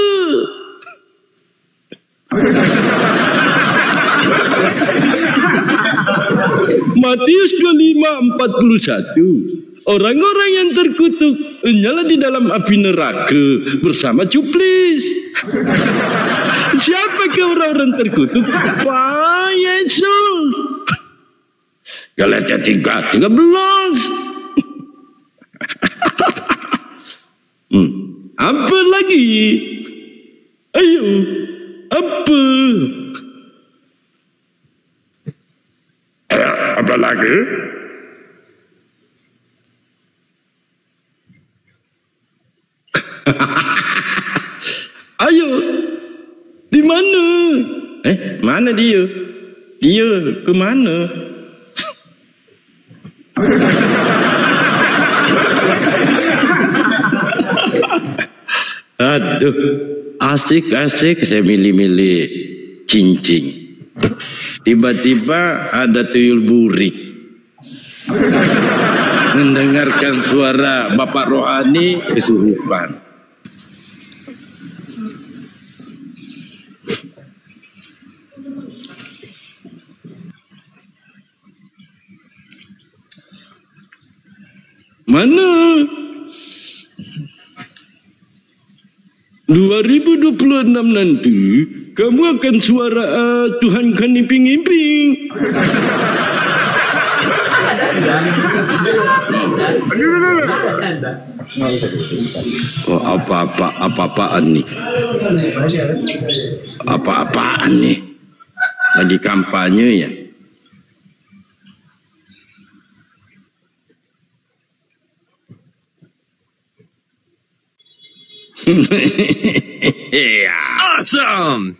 Matius 25:41. Orang-orang yang terkutuk nyala di dalam api neraka bersama cuplis. Siapakah orang-orang terkutuk? Pak Yesus. Galatia 3:13. Apa lagi? Ayo, apa? Apa lagi? Ayo, di mana? Mana dia? Dia ke mana? Aduh, asik-asik saya milih-milih cincin. Tiba-tiba ada tuyul burik mendengarkan suara Bapak Rohani kesurupan. Mana? 2026 nanti kamu akan suara Tuhan kan iping-iping. Oh, apa-apaan nih? Apa-apaan nih? lagi kampanye ya. Awesome.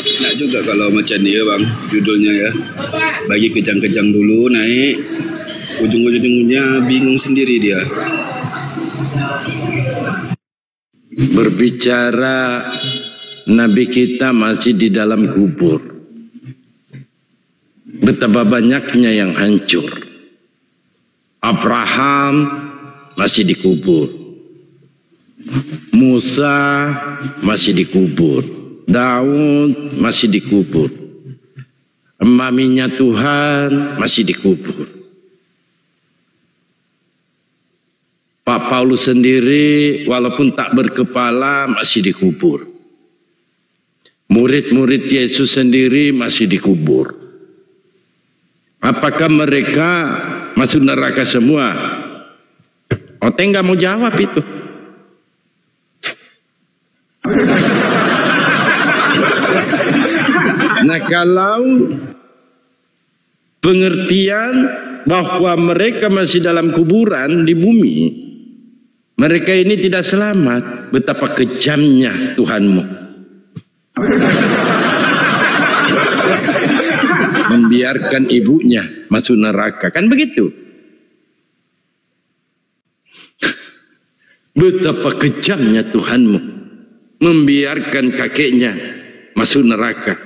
Enak juga kalau macam ni ya bang, judulnya ya. Bagi kejang-kejang dulu naik, ujung-ujungnya bingung sendiri dia. Berbicara Nabi kita masih di dalam kubur. Betapa banyaknya yang hancur. Abraham masih dikubur. Musa masih dikubur. Daud masih dikubur. Maminya Tuhan masih dikubur. Pak Paulus sendiri walaupun tak berkepala masih dikubur. Murid-murid Yesus sendiri masih dikubur. Apakah mereka masuk neraka semua? Oteng nggak mau jawab itu. Nah, kalau pengertian bahwa mereka masih dalam kuburan di bumi, mereka ini tidak selamat. Betapa kejamnya Tuhanmu. Membiarkan ibunya masuk neraka. Kan begitu? Betapa kejamnya Tuhanmu. Membiarkan kakeknya masuk neraka.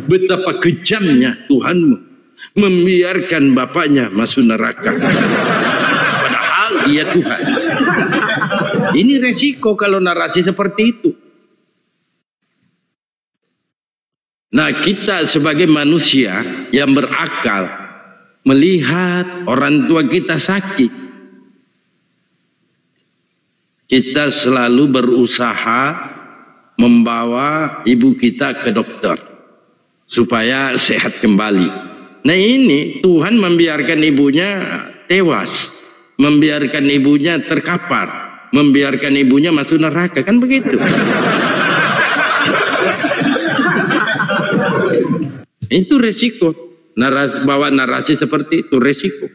Betapa kejamnya Tuhanmu membiarkan bapaknya masuk neraka. Padahal dia Tuhan. Ini resiko kalau narasi seperti itu. Nah, kita sebagai manusia yang berakal melihat orang tua kita sakit, kita selalu berusaha membawa ibu kita ke dokter supaya sehat kembali. Nah, ini Tuhan membiarkan ibunya tewas, membiarkan ibunya terkapar, membiarkan ibunya masuk neraka. Kan begitu? Itu resiko. Bawa narasi seperti itu resiko.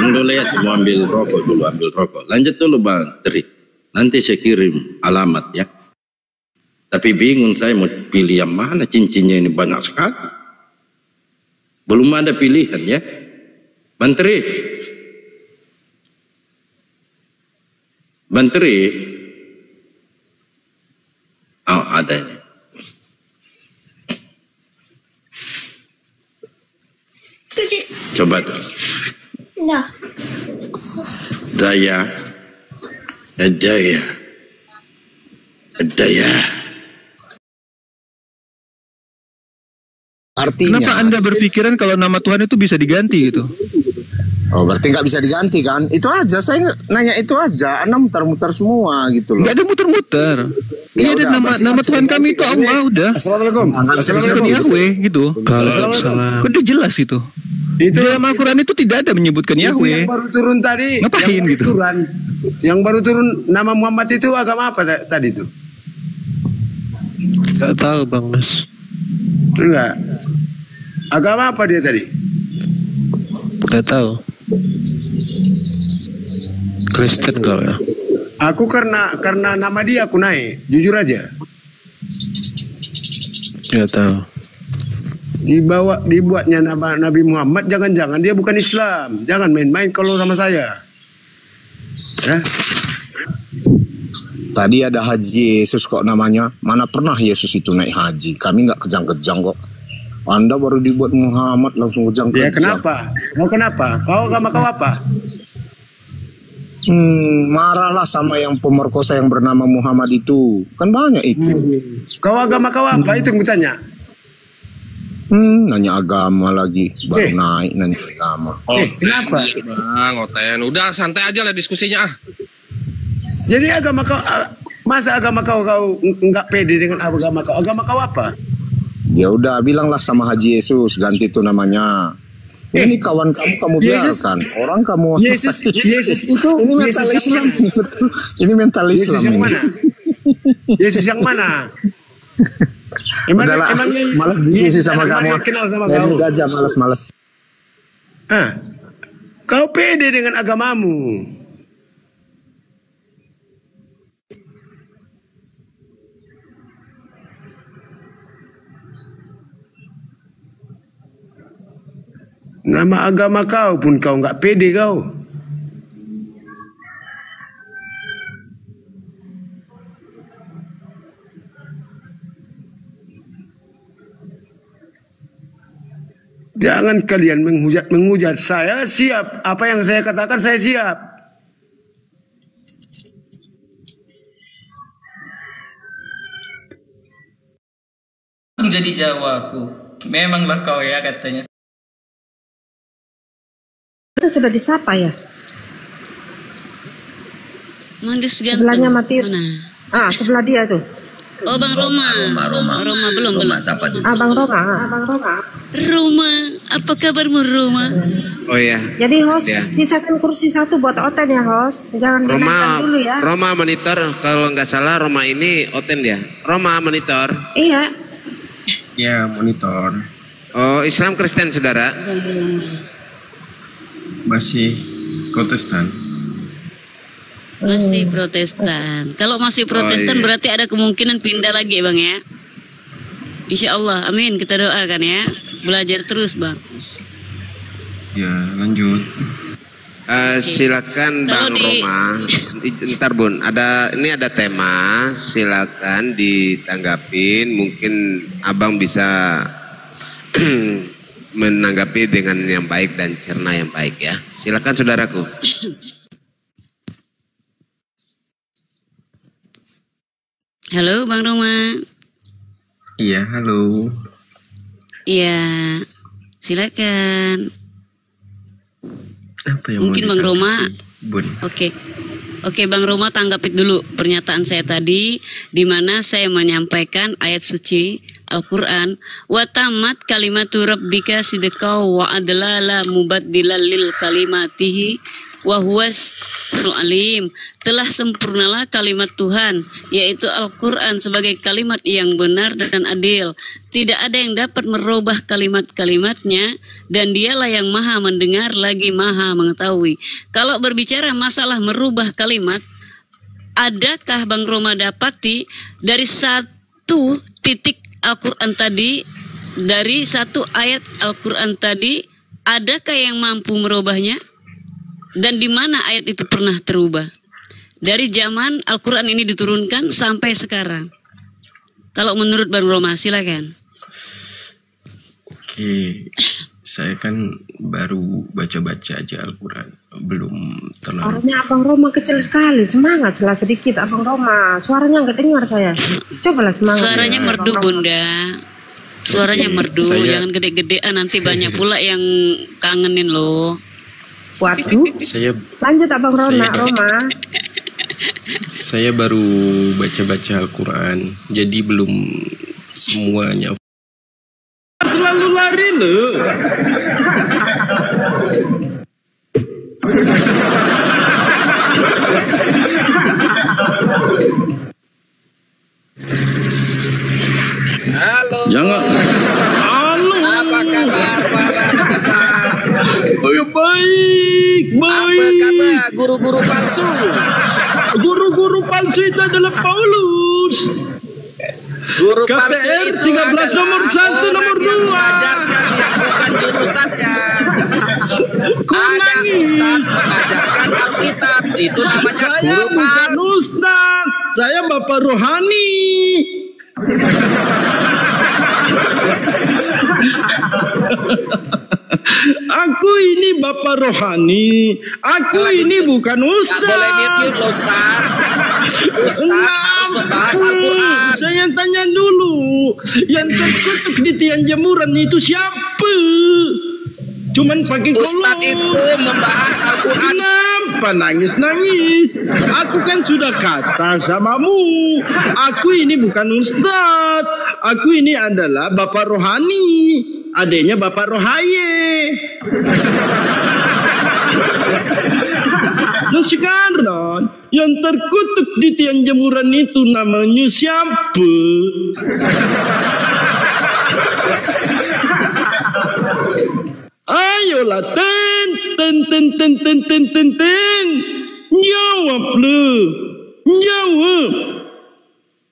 Dulu ya, semua ambil rokok dulu, ambil rokok. Lanjut dulu Bang Tri. Nanti saya kirim alamat ya. Tapi bingung saya mau pilih yang mana, cincinnya ini banyak sekali. Belum ada pilihan ya. Bang Tri. Bang Tri. Oh, ada ini. Coba tuh. Nah. Daya. Artinya, kenapa Anda berpikiran kalau nama Tuhan itu bisa diganti gitu? Oh, berarti nggak bisa diganti kan? Itu aja, saya nanya itu aja. Anda muter-muter semua gitu loh. Nggak ada muter-muter. Ini ada nama Tuhan kami itu Allah udah. Assalamualaikum. Assalamualaikum Yahweh gitu. Kan udah jelas itu. Itu dalam Al-Quran itu tidak ada menyebutkan Yahweh. Yang baru turun tadi. Ngapain gitu? Yang baru turun nama Muhammad itu agama apa tadi itu? Gak tahu Bang Mas. Enggak. Agama apa dia tadi? Gak tahu. Kristen kau ya? Aku karena nama dia aku naik, jujur aja. Gak tahu. Dibuatnya nama Nabi Muhammad, jangan-jangan dia bukan Islam. Jangan main-main kalau sama saya. Ya? Tadi ada Haji Yesus kok namanya. Mana pernah Yesus itu naik haji? Kami nggak kejang-kejang kok. Anda baru dibuat Muhammad langsung kejang-kejang. Ya kenapa? Kau kenapa? Kau agama kau apa? Marahlah sama yang pemerkosa yang bernama Muhammad itu. Kan banyak itu. Kau agama kau apa? Itu yang kutanya. Nanya agama lagi. Baru naik nanya agama. Kenapa? Bang Oten, udah santai aja lah diskusinya ah. Jadi agama kau Masa agama kau nggak pede dengan agama kau? Agama kau apa? Ya udah, bilanglah sama Haji Yesus, ganti itu namanya. Ini kawan kamu biarkan. Orang kamu Yesus itu ini mental Islam. Betul. Ini mental Islam. Yesus yang mana? Yesus yang mana? Udahlah, malas diskusi sama kamu. Saya juga aja malas. Kau pede dengan agamamu. Nama agama kau pun kau nggak pede kau. Jangan kalian menghujat. Saya siap. Apa yang saya katakan saya siap. Menjadi Jawaku. Memanglah kau ya katanya. Itu sudah disapa ya? Sebelahnya Matius. Sebelah dia tuh. Oh, Bang Roma. Roma belum. Abang Roma. Roma, apa kabarmu Roma? Oh ya. Jadi host, sisakan kursi satu buat Oten ya host. Jangan dimakan dulu ya. Roma monitor, kalau nggak salah Roma ini Oten ya. Roma monitor. Iya. Ya monitor. Oh, Islam Kristen saudara? Masih Protestan. Masih Protestan. Kalau masih Protestan berarti ada kemungkinan pindah lagi Bang ya. Insya Allah, amin, kita doakan ya. Belajar terus Bang. Ya lanjut. Silakan Bang Roma. Ntar Bun, ini ada tema, silakan ditanggapin. Mungkin Abang bisa menanggapi dengan yang baik dan cerna yang baik ya. Silakan saudaraku. Halo Bang Roma. Iya, halo. Iya, silakan. Apa yang mungkin Bang Roma. Bun. Oke, Bang Roma tanggapin dulu pernyataan saya tadi, di mana saya menyampaikan ayat suci Al-Quran, wa tamat kalimatu rabbika sidqa wa adla la mubaddila lil kalimatihi wa huwas alim. Telah sempurnalah kalimat Tuhan, yaitu Al-Quran sebagai kalimat yang benar dan adil. Tidak ada yang dapat merubah kalimat-kalimatnya, dan dialah yang maha mendengar lagi maha mengetahui. Kalau berbicara masalah merubah kalimat, adakah Bang Roma dapati dari satu titik Al-Quran tadi, dari satu ayat Al-Quran tadi, adakah yang mampu merubahnya? Dan di mana ayat itu pernah terubah? Dari zaman Al-Quran ini diturunkan sampai sekarang. Kalau menurut Bang Roma, silakan. Oke, saya kan baru baca-baca aja Al-Quran, belum terlalu. Suaranya Abang Roma kecil sekali, semangat lah sedikit Abang Roma. Suaranya nggak dengar saya. Cobalah semangat. Suaranya merdu Bunda. Suaranya merdu, jangan gede-gedean, nanti banyak pula yang kangenin loh. Waduh. Lanjut Abang Roma. Saya baru baca-baca Al-Quran, jadi belum semuanya. Terlalu lari loh. Halo. Jangan. Halo. Apa kabar para pemirsa? Baik. Apa kabar guru-guru palsu? Guru-guru palsu itu adalah Paulus. Guru palsu KPR itu 13 nomor 1 nomor 2 mengajarkan yang bukan jurusannya. Ada ustaz mengajarkan Alkitab, itu namanya saya guru bukan ustaz, saya bapak rohani. Aku ini bapak rohani. Aku ini bukan ustaz. Gak boleh mute Ustaz. Ustaz harus membahas Al-Quran. Saya tanya dulu, yang terkutuk di tiang jemuran itu siapa? Cuman pakai kolor. Ustaz itu membahas Al-Quran. Nah, Kenapa nangis-nangis? Aku kan sudah kata samamu, aku ini bukan ustadz, aku ini adalah bapak rohani, adanya bapak rohaye. Nah sekarang yang terkutuk di tiang jemuran itu namanya siapa? Ayolah ten. Jawab lu. Jawab.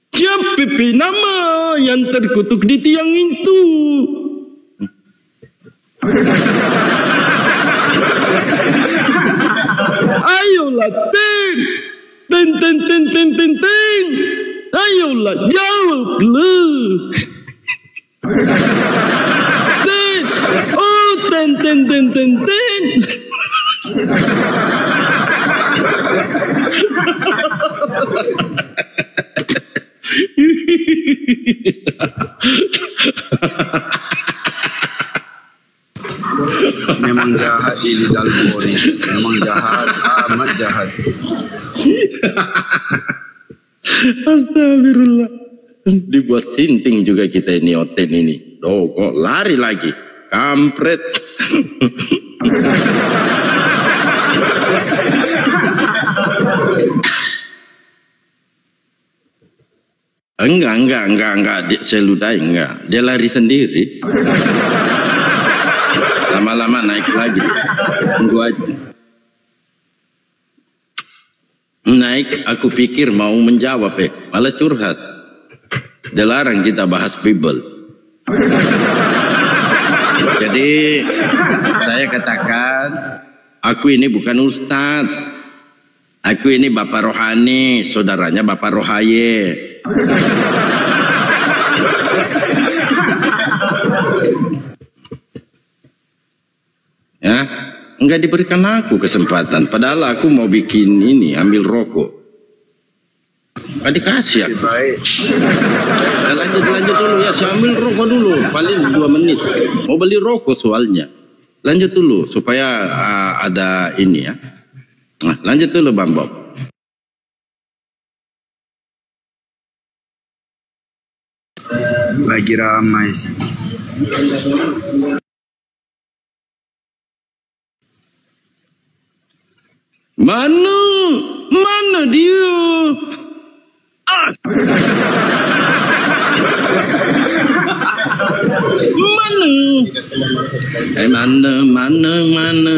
Siapa nama yang terkutuk di tiang itu? Ayolah ten. Ayolah jawab lu. Ten. Memang jahat ini Dalbo ini. Memang jahat, amat jahat. Astagfirullah. Dibuat sinting juga kita ini Oten ini. Loh kok lari lagi? Kampret. Enggak. Seludai enggak. Dia lari sendiri. Lama-lama naik lagi. Tunggu aja. Naik, aku pikir mau menjawab malah curhat. Dia larang kita bahas Bible. Jadi saya katakan, aku ini bukan ustadz, aku ini bapak rohani, saudaranya bapak rohaye. Ya, enggak diberikan aku kesempatan, padahal aku mau bikin ini, ambil rokok. Gak dikasih aku. Lanjut dulu ya, saya ambil rokok dulu, paling 2 menit. Mau beli rokok soalnya. Lanjut dulu supaya ada ini ya. Nah, lanjut dulu Bang Bob. Lagi ramai sih. Mana dia? Mana?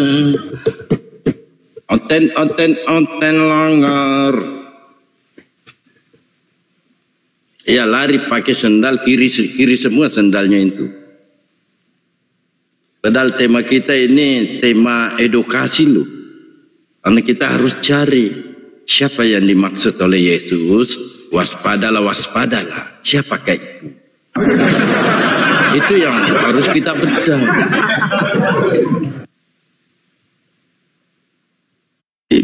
Oten longgar. Ya lari pakai sendal kiri semua sendalnya itu. Padahal tema kita ini tema edukasi loh. Karena kita harus cari siapa yang dimaksud oleh Yesus. Waspadalah. Siapakah itu? Itu yang harus kita bedah.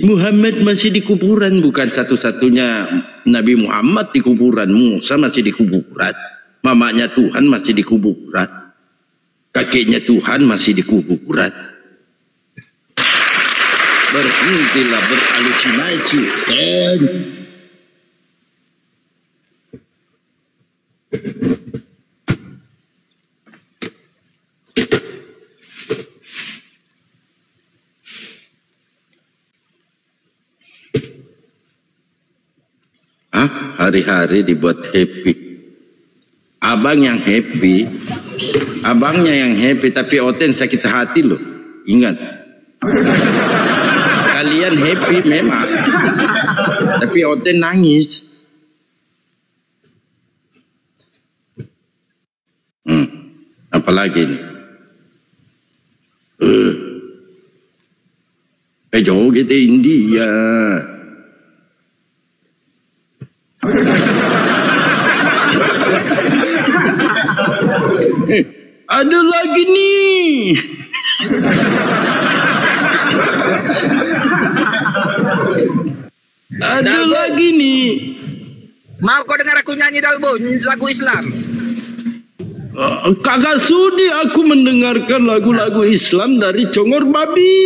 Muhammad masih di kuburan, bukan satu-satunya Nabi Muhammad di kuburan. Musa masih di kuburan, mamanya Tuhan masih di kuburan, kakeknya Tuhan masih di kuburan. Berhentilah berhalusinasi. Hari-hari dibuat happy. Abangnya yang happy, tapi Oten sakit hati loh. Ingat, kalian happy memang, tapi Oten nangis. Apalagi ini? Jauh kita India. Ada lagi nih. Ada lagi nih. Mau kau dengar aku nyanyi Dalbo, lagu Islam? Kagak sudi aku mendengarkan lagu-lagu Islam dari Congor Babi.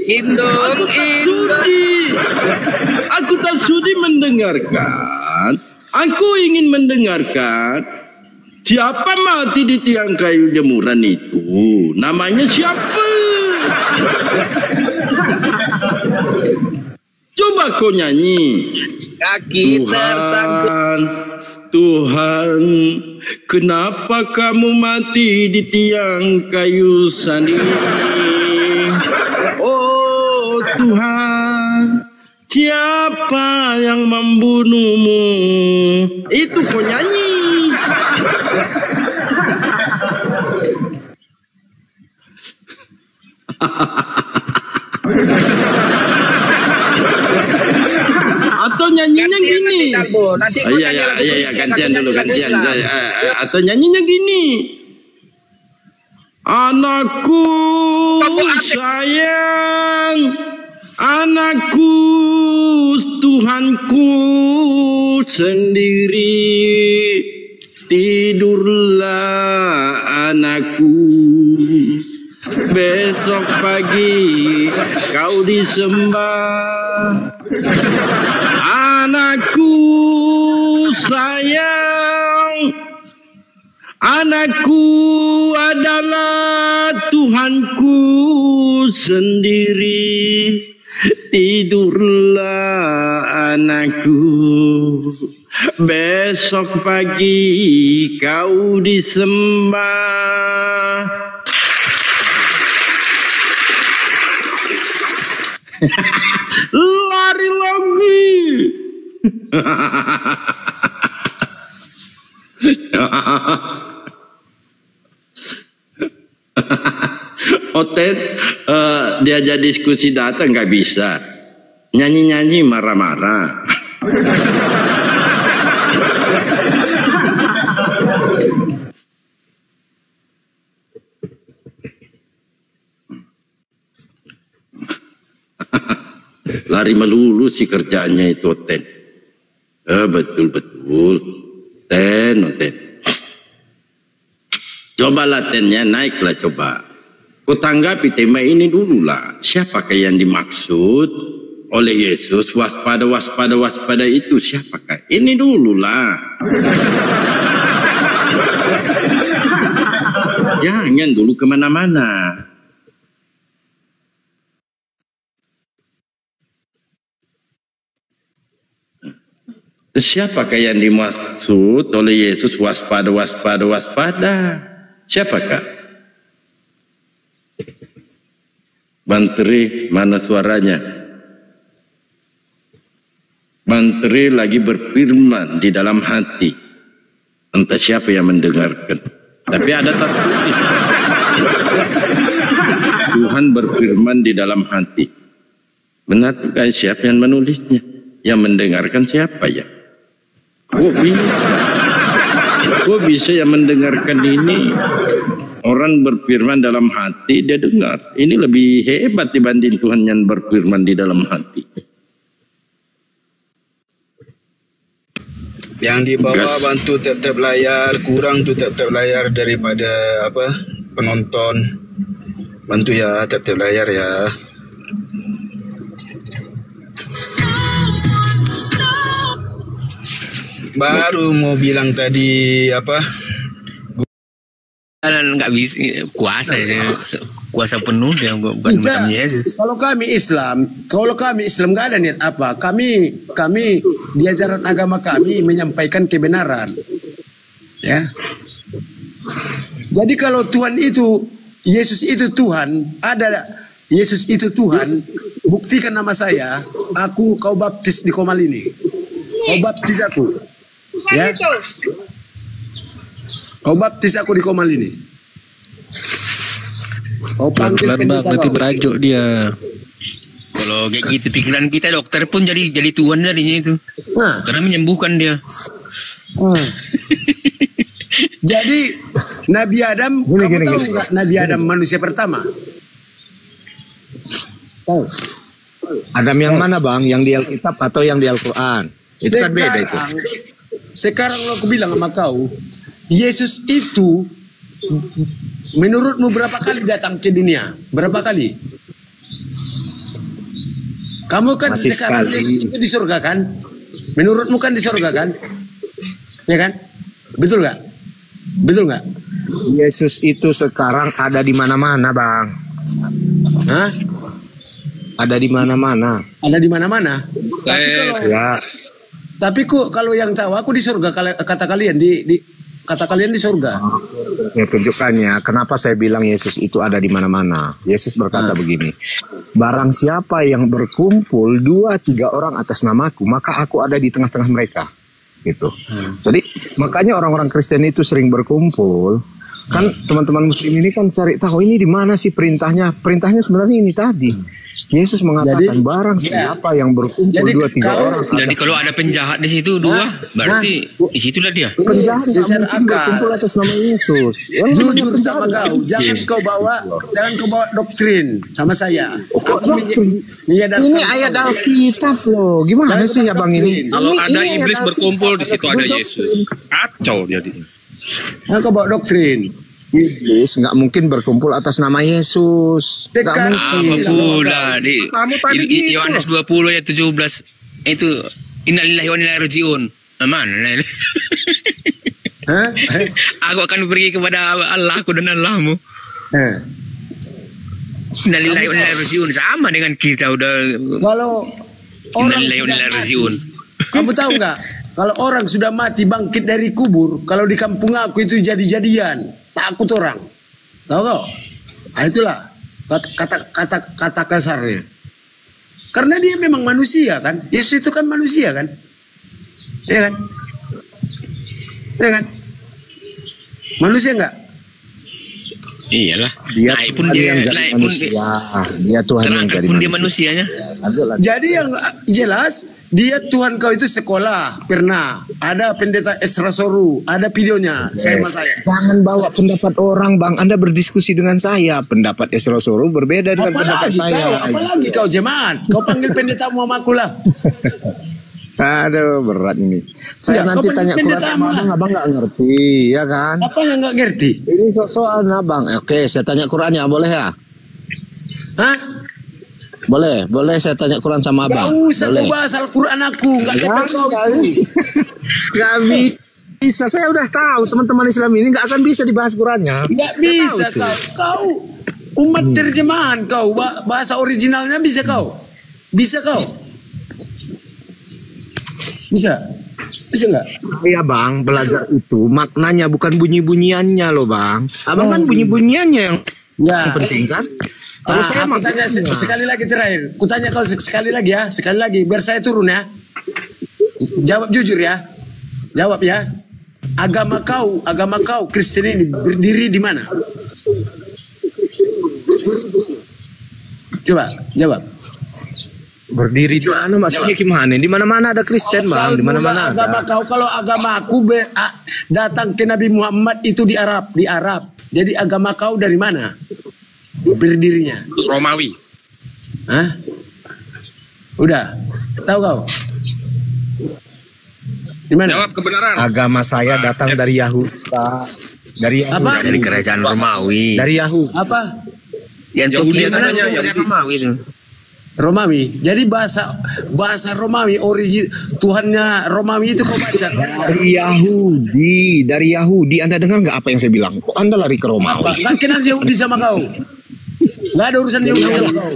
Indung sudi mendengarkan. Aku ingin mendengarkan siapa mati di tiang kayu jemuran itu. Namanya siapa? Coba kau nyanyi. Kaki tersangkut. Tuhan, kenapa kamu mati di tiang kayu sanding? Oh Tuhan, siapa yang membunuhmu? Itu kau nyanyi. Atau nyanyinya gini. Nanti kau nyanyi lagu Kristen, gantian dulu, gantian. Atau nyanyinya gini. Anakku sayang, anakku Tuhanku sendiri, tidurlah anakku, besok pagi kau disembah. Anakku sayang, anakku adalah Tuhanku sendiri, tidurlah anakku, besok pagi kau disembah. Lari lagi. Otet diajak diskusi datang nggak bisa, nyanyi-nyanyi marah-marah. Lari melulu si kerjaannya itu Oten. Betul-betul. Ten. Coba latennya naiklah coba. Kau tanggapi tema ini dulu lah. Siapakah yang dimaksud oleh Yesus? Waspada itu siapakah? Ini dulu lah. Jangan dulu kemana-mana. Siapakah yang dimaksud oleh Yesus waspada? Siapakah? Bantri, mana suaranya? Bantri lagi berfirman di dalam hati. Entah siapa yang mendengarkan. Tapi ada tertulis. Tuhan berfirman di dalam hati. Benar juga siapa yang menulisnya? Yang mendengarkan siapa ya? Kok bisa yang mendengarkan ini? Orang berfirman dalam hati, dia dengar. Ini lebih hebat dibanding Tuhan yang berfirman di dalam hati. Yang di bawah bantu tap-tap layar, kurang tuh tap-tap layar daripada penonton. Bantu ya tap-tap layar ya. Baru mau bilang tadi nggak bisa kuasa penuh dia bukan macam Yesus. Kalau kami Islam nggak ada niat apa. Kami di ajaran agama kami menyampaikan kebenaran. Ya. Jadi kalau Tuhan itu Yesus itu Tuhan, Yesus itu Tuhan, buktikan nama saya, kau baptis di Komal ini. Kau baptis aku. Ya. Kau baptis aku di Komal ini. Kau panggil nanti berajuk dia. Kalau kayak gitu pikiran kita dokter pun jadi Tuhan jadinya itu. Karena menyembuhkan dia. Jadi Nabi Adam, kamu tahu nggak Nabi Adam manusia pertama? Tahu. Adam yang mana bang? Yang di Alkitab atau yang di Al-Quran? Itu kan beda itu. Sekarang aku bilang sama kau, Yesus itu menurutmu berapa kali datang ke dunia? Berapa kali? Kamu kan Masih sekarang sekali. itu di surga kan? Menurutmu kan di surga kan? Ya kan? Betul nggak? Betul nggak? Yesus itu sekarang ada di mana-mana, Bang. Hah? Ada di mana-mana. Ada di mana-mana. Tapi kalau Ya, tapi kok kalau yang tahu aku di surga kata kalian di kata kalian di surga. ya tunjukkannya. Kenapa saya bilang Yesus itu ada di mana-mana? Yesus berkata begini, barang siapa yang berkumpul 2-3 orang atas namaku, maka aku ada di tengah-tengah mereka. Gitu. Jadi makanya orang-orang Kristen itu sering berkumpul. Kan teman-teman Muslim ini kan cari tahu ini di mana sih perintahnya. Perintahnya sebenarnya ini tadi. Yesus mengatakan barang siapa yang berkumpul 2-3 orang. Jadi kalau ada penjahat di situ 2, berarti di situlah dia. Penjahat secara akal berkumpul atas nama Yesus. jujur sama kau, jangan kau bawa doktrin sama saya. Ini ayat Alkitab loh. Gimana sih ya Bang ini? Kalau ada Ini iblis ayat berkumpul di situ ada Alkitab. Yesus. Kacau jadi. Kau bawa doktrin. Iblis nggak mungkin berkumpul atas nama Yesus. Nggak mungkin. Apa pula di Kamu tadi gitu. Yohanes 20 ayat 17 itu innalillahi wa inna ilaihi rajiun. Aman. Aku akan pergi kepada Allahku dan Allahmu. Innalillahi wa inna ilaihi rajiun, sama dengan kita udah. Kalau orang Innalillahi wa inna ilaihi rajiun. kamu tahu nggak? Kalau orang sudah mati bangkit dari kubur, kalau di kampung aku itu jadi-jadian. Takut orang, tahu kau? Nah, itulah kata kasarnya. Karena dia memang manusia kan, Yesus itu kan manusia kan, ya kan, ya kan, manusia nggak? Iyalah. Dia naik pun Tuhan dia yang jadi naik pun manusia. Dia Tuhan yang terangkat jadi pun dia manusia. manusianya. Jadi yang jelas dia Tuhan kau itu sekolah pernah ada pendeta Esra Soru, ada videonya saya sama saya. Jangan bawa pendapat orang, Bang. Anda berdiskusi dengan saya. Pendapat Esra Soru berbeda dengan pendapat saya. Apalagi kau jemaat, kau panggil pendeta Muhammadku lah. Aduh, berat ini. Saya Ya, nanti kau tanya pendeta Quran sama lah. abang nggak ngerti, ya kan? Apa yang nggak ngerti? Ini soal abang. Oke, saya tanya Qurannya, boleh ya? Hah? Boleh saya tanya Quran sama abang. Gak usah Boleh. kau bahas Al-Quran aku, nggak level kau itu. Gak bisa, saya udah tahu teman-teman Islam ini nggak akan bisa dibahas Qurannya. Nggak bisa kau umat terjemahan kau bahasa originalnya bisa kau, bisa kau, bisa nggak? Iya Bang, belajar itu maknanya bukan bunyi-bunyiannya loh Bang. Abang kan bunyi-bunyiannya yang penting kan? Kalau saya aku tanya sekali lagi terakhir, ku tanya kau sekali lagi ya, sekali lagi biar saya turun ya. Jawab jujur ya, jawab ya. Agama kau Kristen ini berdiri di mana? Coba jawab. Berdiri di mana maksudnya gimana? Di mana-mana ada Kristen Bang, di mana-mana ada. Agama kau, kalau agama aku datang ke Nabi Muhammad itu di Arab. Jadi agama kau dari mana? Berdirinya Romawi. Hah? Udah tahu kau? Di mana? Jawab kebenaran. Agama saya datang dari Yahudi. Dari Yahudi. Apa? Dari kerajaan Romawi. Dari Yahudi. Apa? Yang Yahudi Turki katanya, kerajaan Yahudi. Romawi itu. Romawi. Jadi bahasa Romawi origin Tuhannya Romawi itu kau baca. Dari Yahudi. Anda dengar nggak apa yang saya bilang? Kok Anda lari ke Romawi? Nggak kenal Yahudi sama kau. Nggak ada urusan Yahudi sama kau.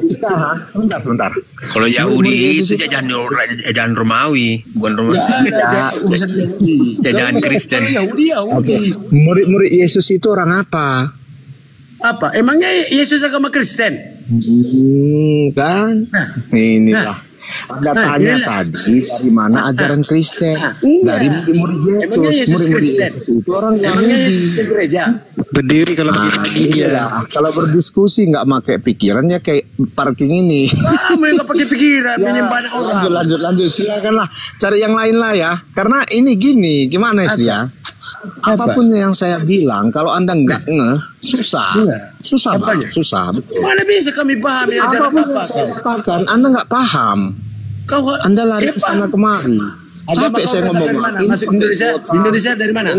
Sebentar. Kalau Yahudi itu jajahan Romawi, bukan Romawi. Nggak ada urusan Yahudi. Jajahan Kristen. Yahudi. Murid-murid Yesus itu orang apa? Apa? Emangnya Yesus agama Kristen? Kan? Inilah. Anda tanya tadi dari mana ajaran Kristen? Dari murid-murid Yesus. Emangnya Yesus Murid-murid Kristen? Yesus itu orang Emangnya Yahudi. Yesus ke gereja? Berdiri kalau pagi-pagi dia. Kalau berdiskusi nggak pakai pikirannya kayak parking ini. Kamu yang nggak pakai pikiran menyembah orang. Lanjut. Silakanlah cari yang lain lah ya. Karena ini gini, gimana sih ya? Apapun yang saya bilang, kalau Anda nggak ngeh, susah. Susah, Bang. Susah. Betul. Mana bisa kami pahami ajaran Apapun apa? yang saya katakan, Anda nggak paham. Anda lari ke sana kemari. Agama Capek kau saya berasal ngomong. dari mana? Masuk Indonesia? Indonesia dari mana?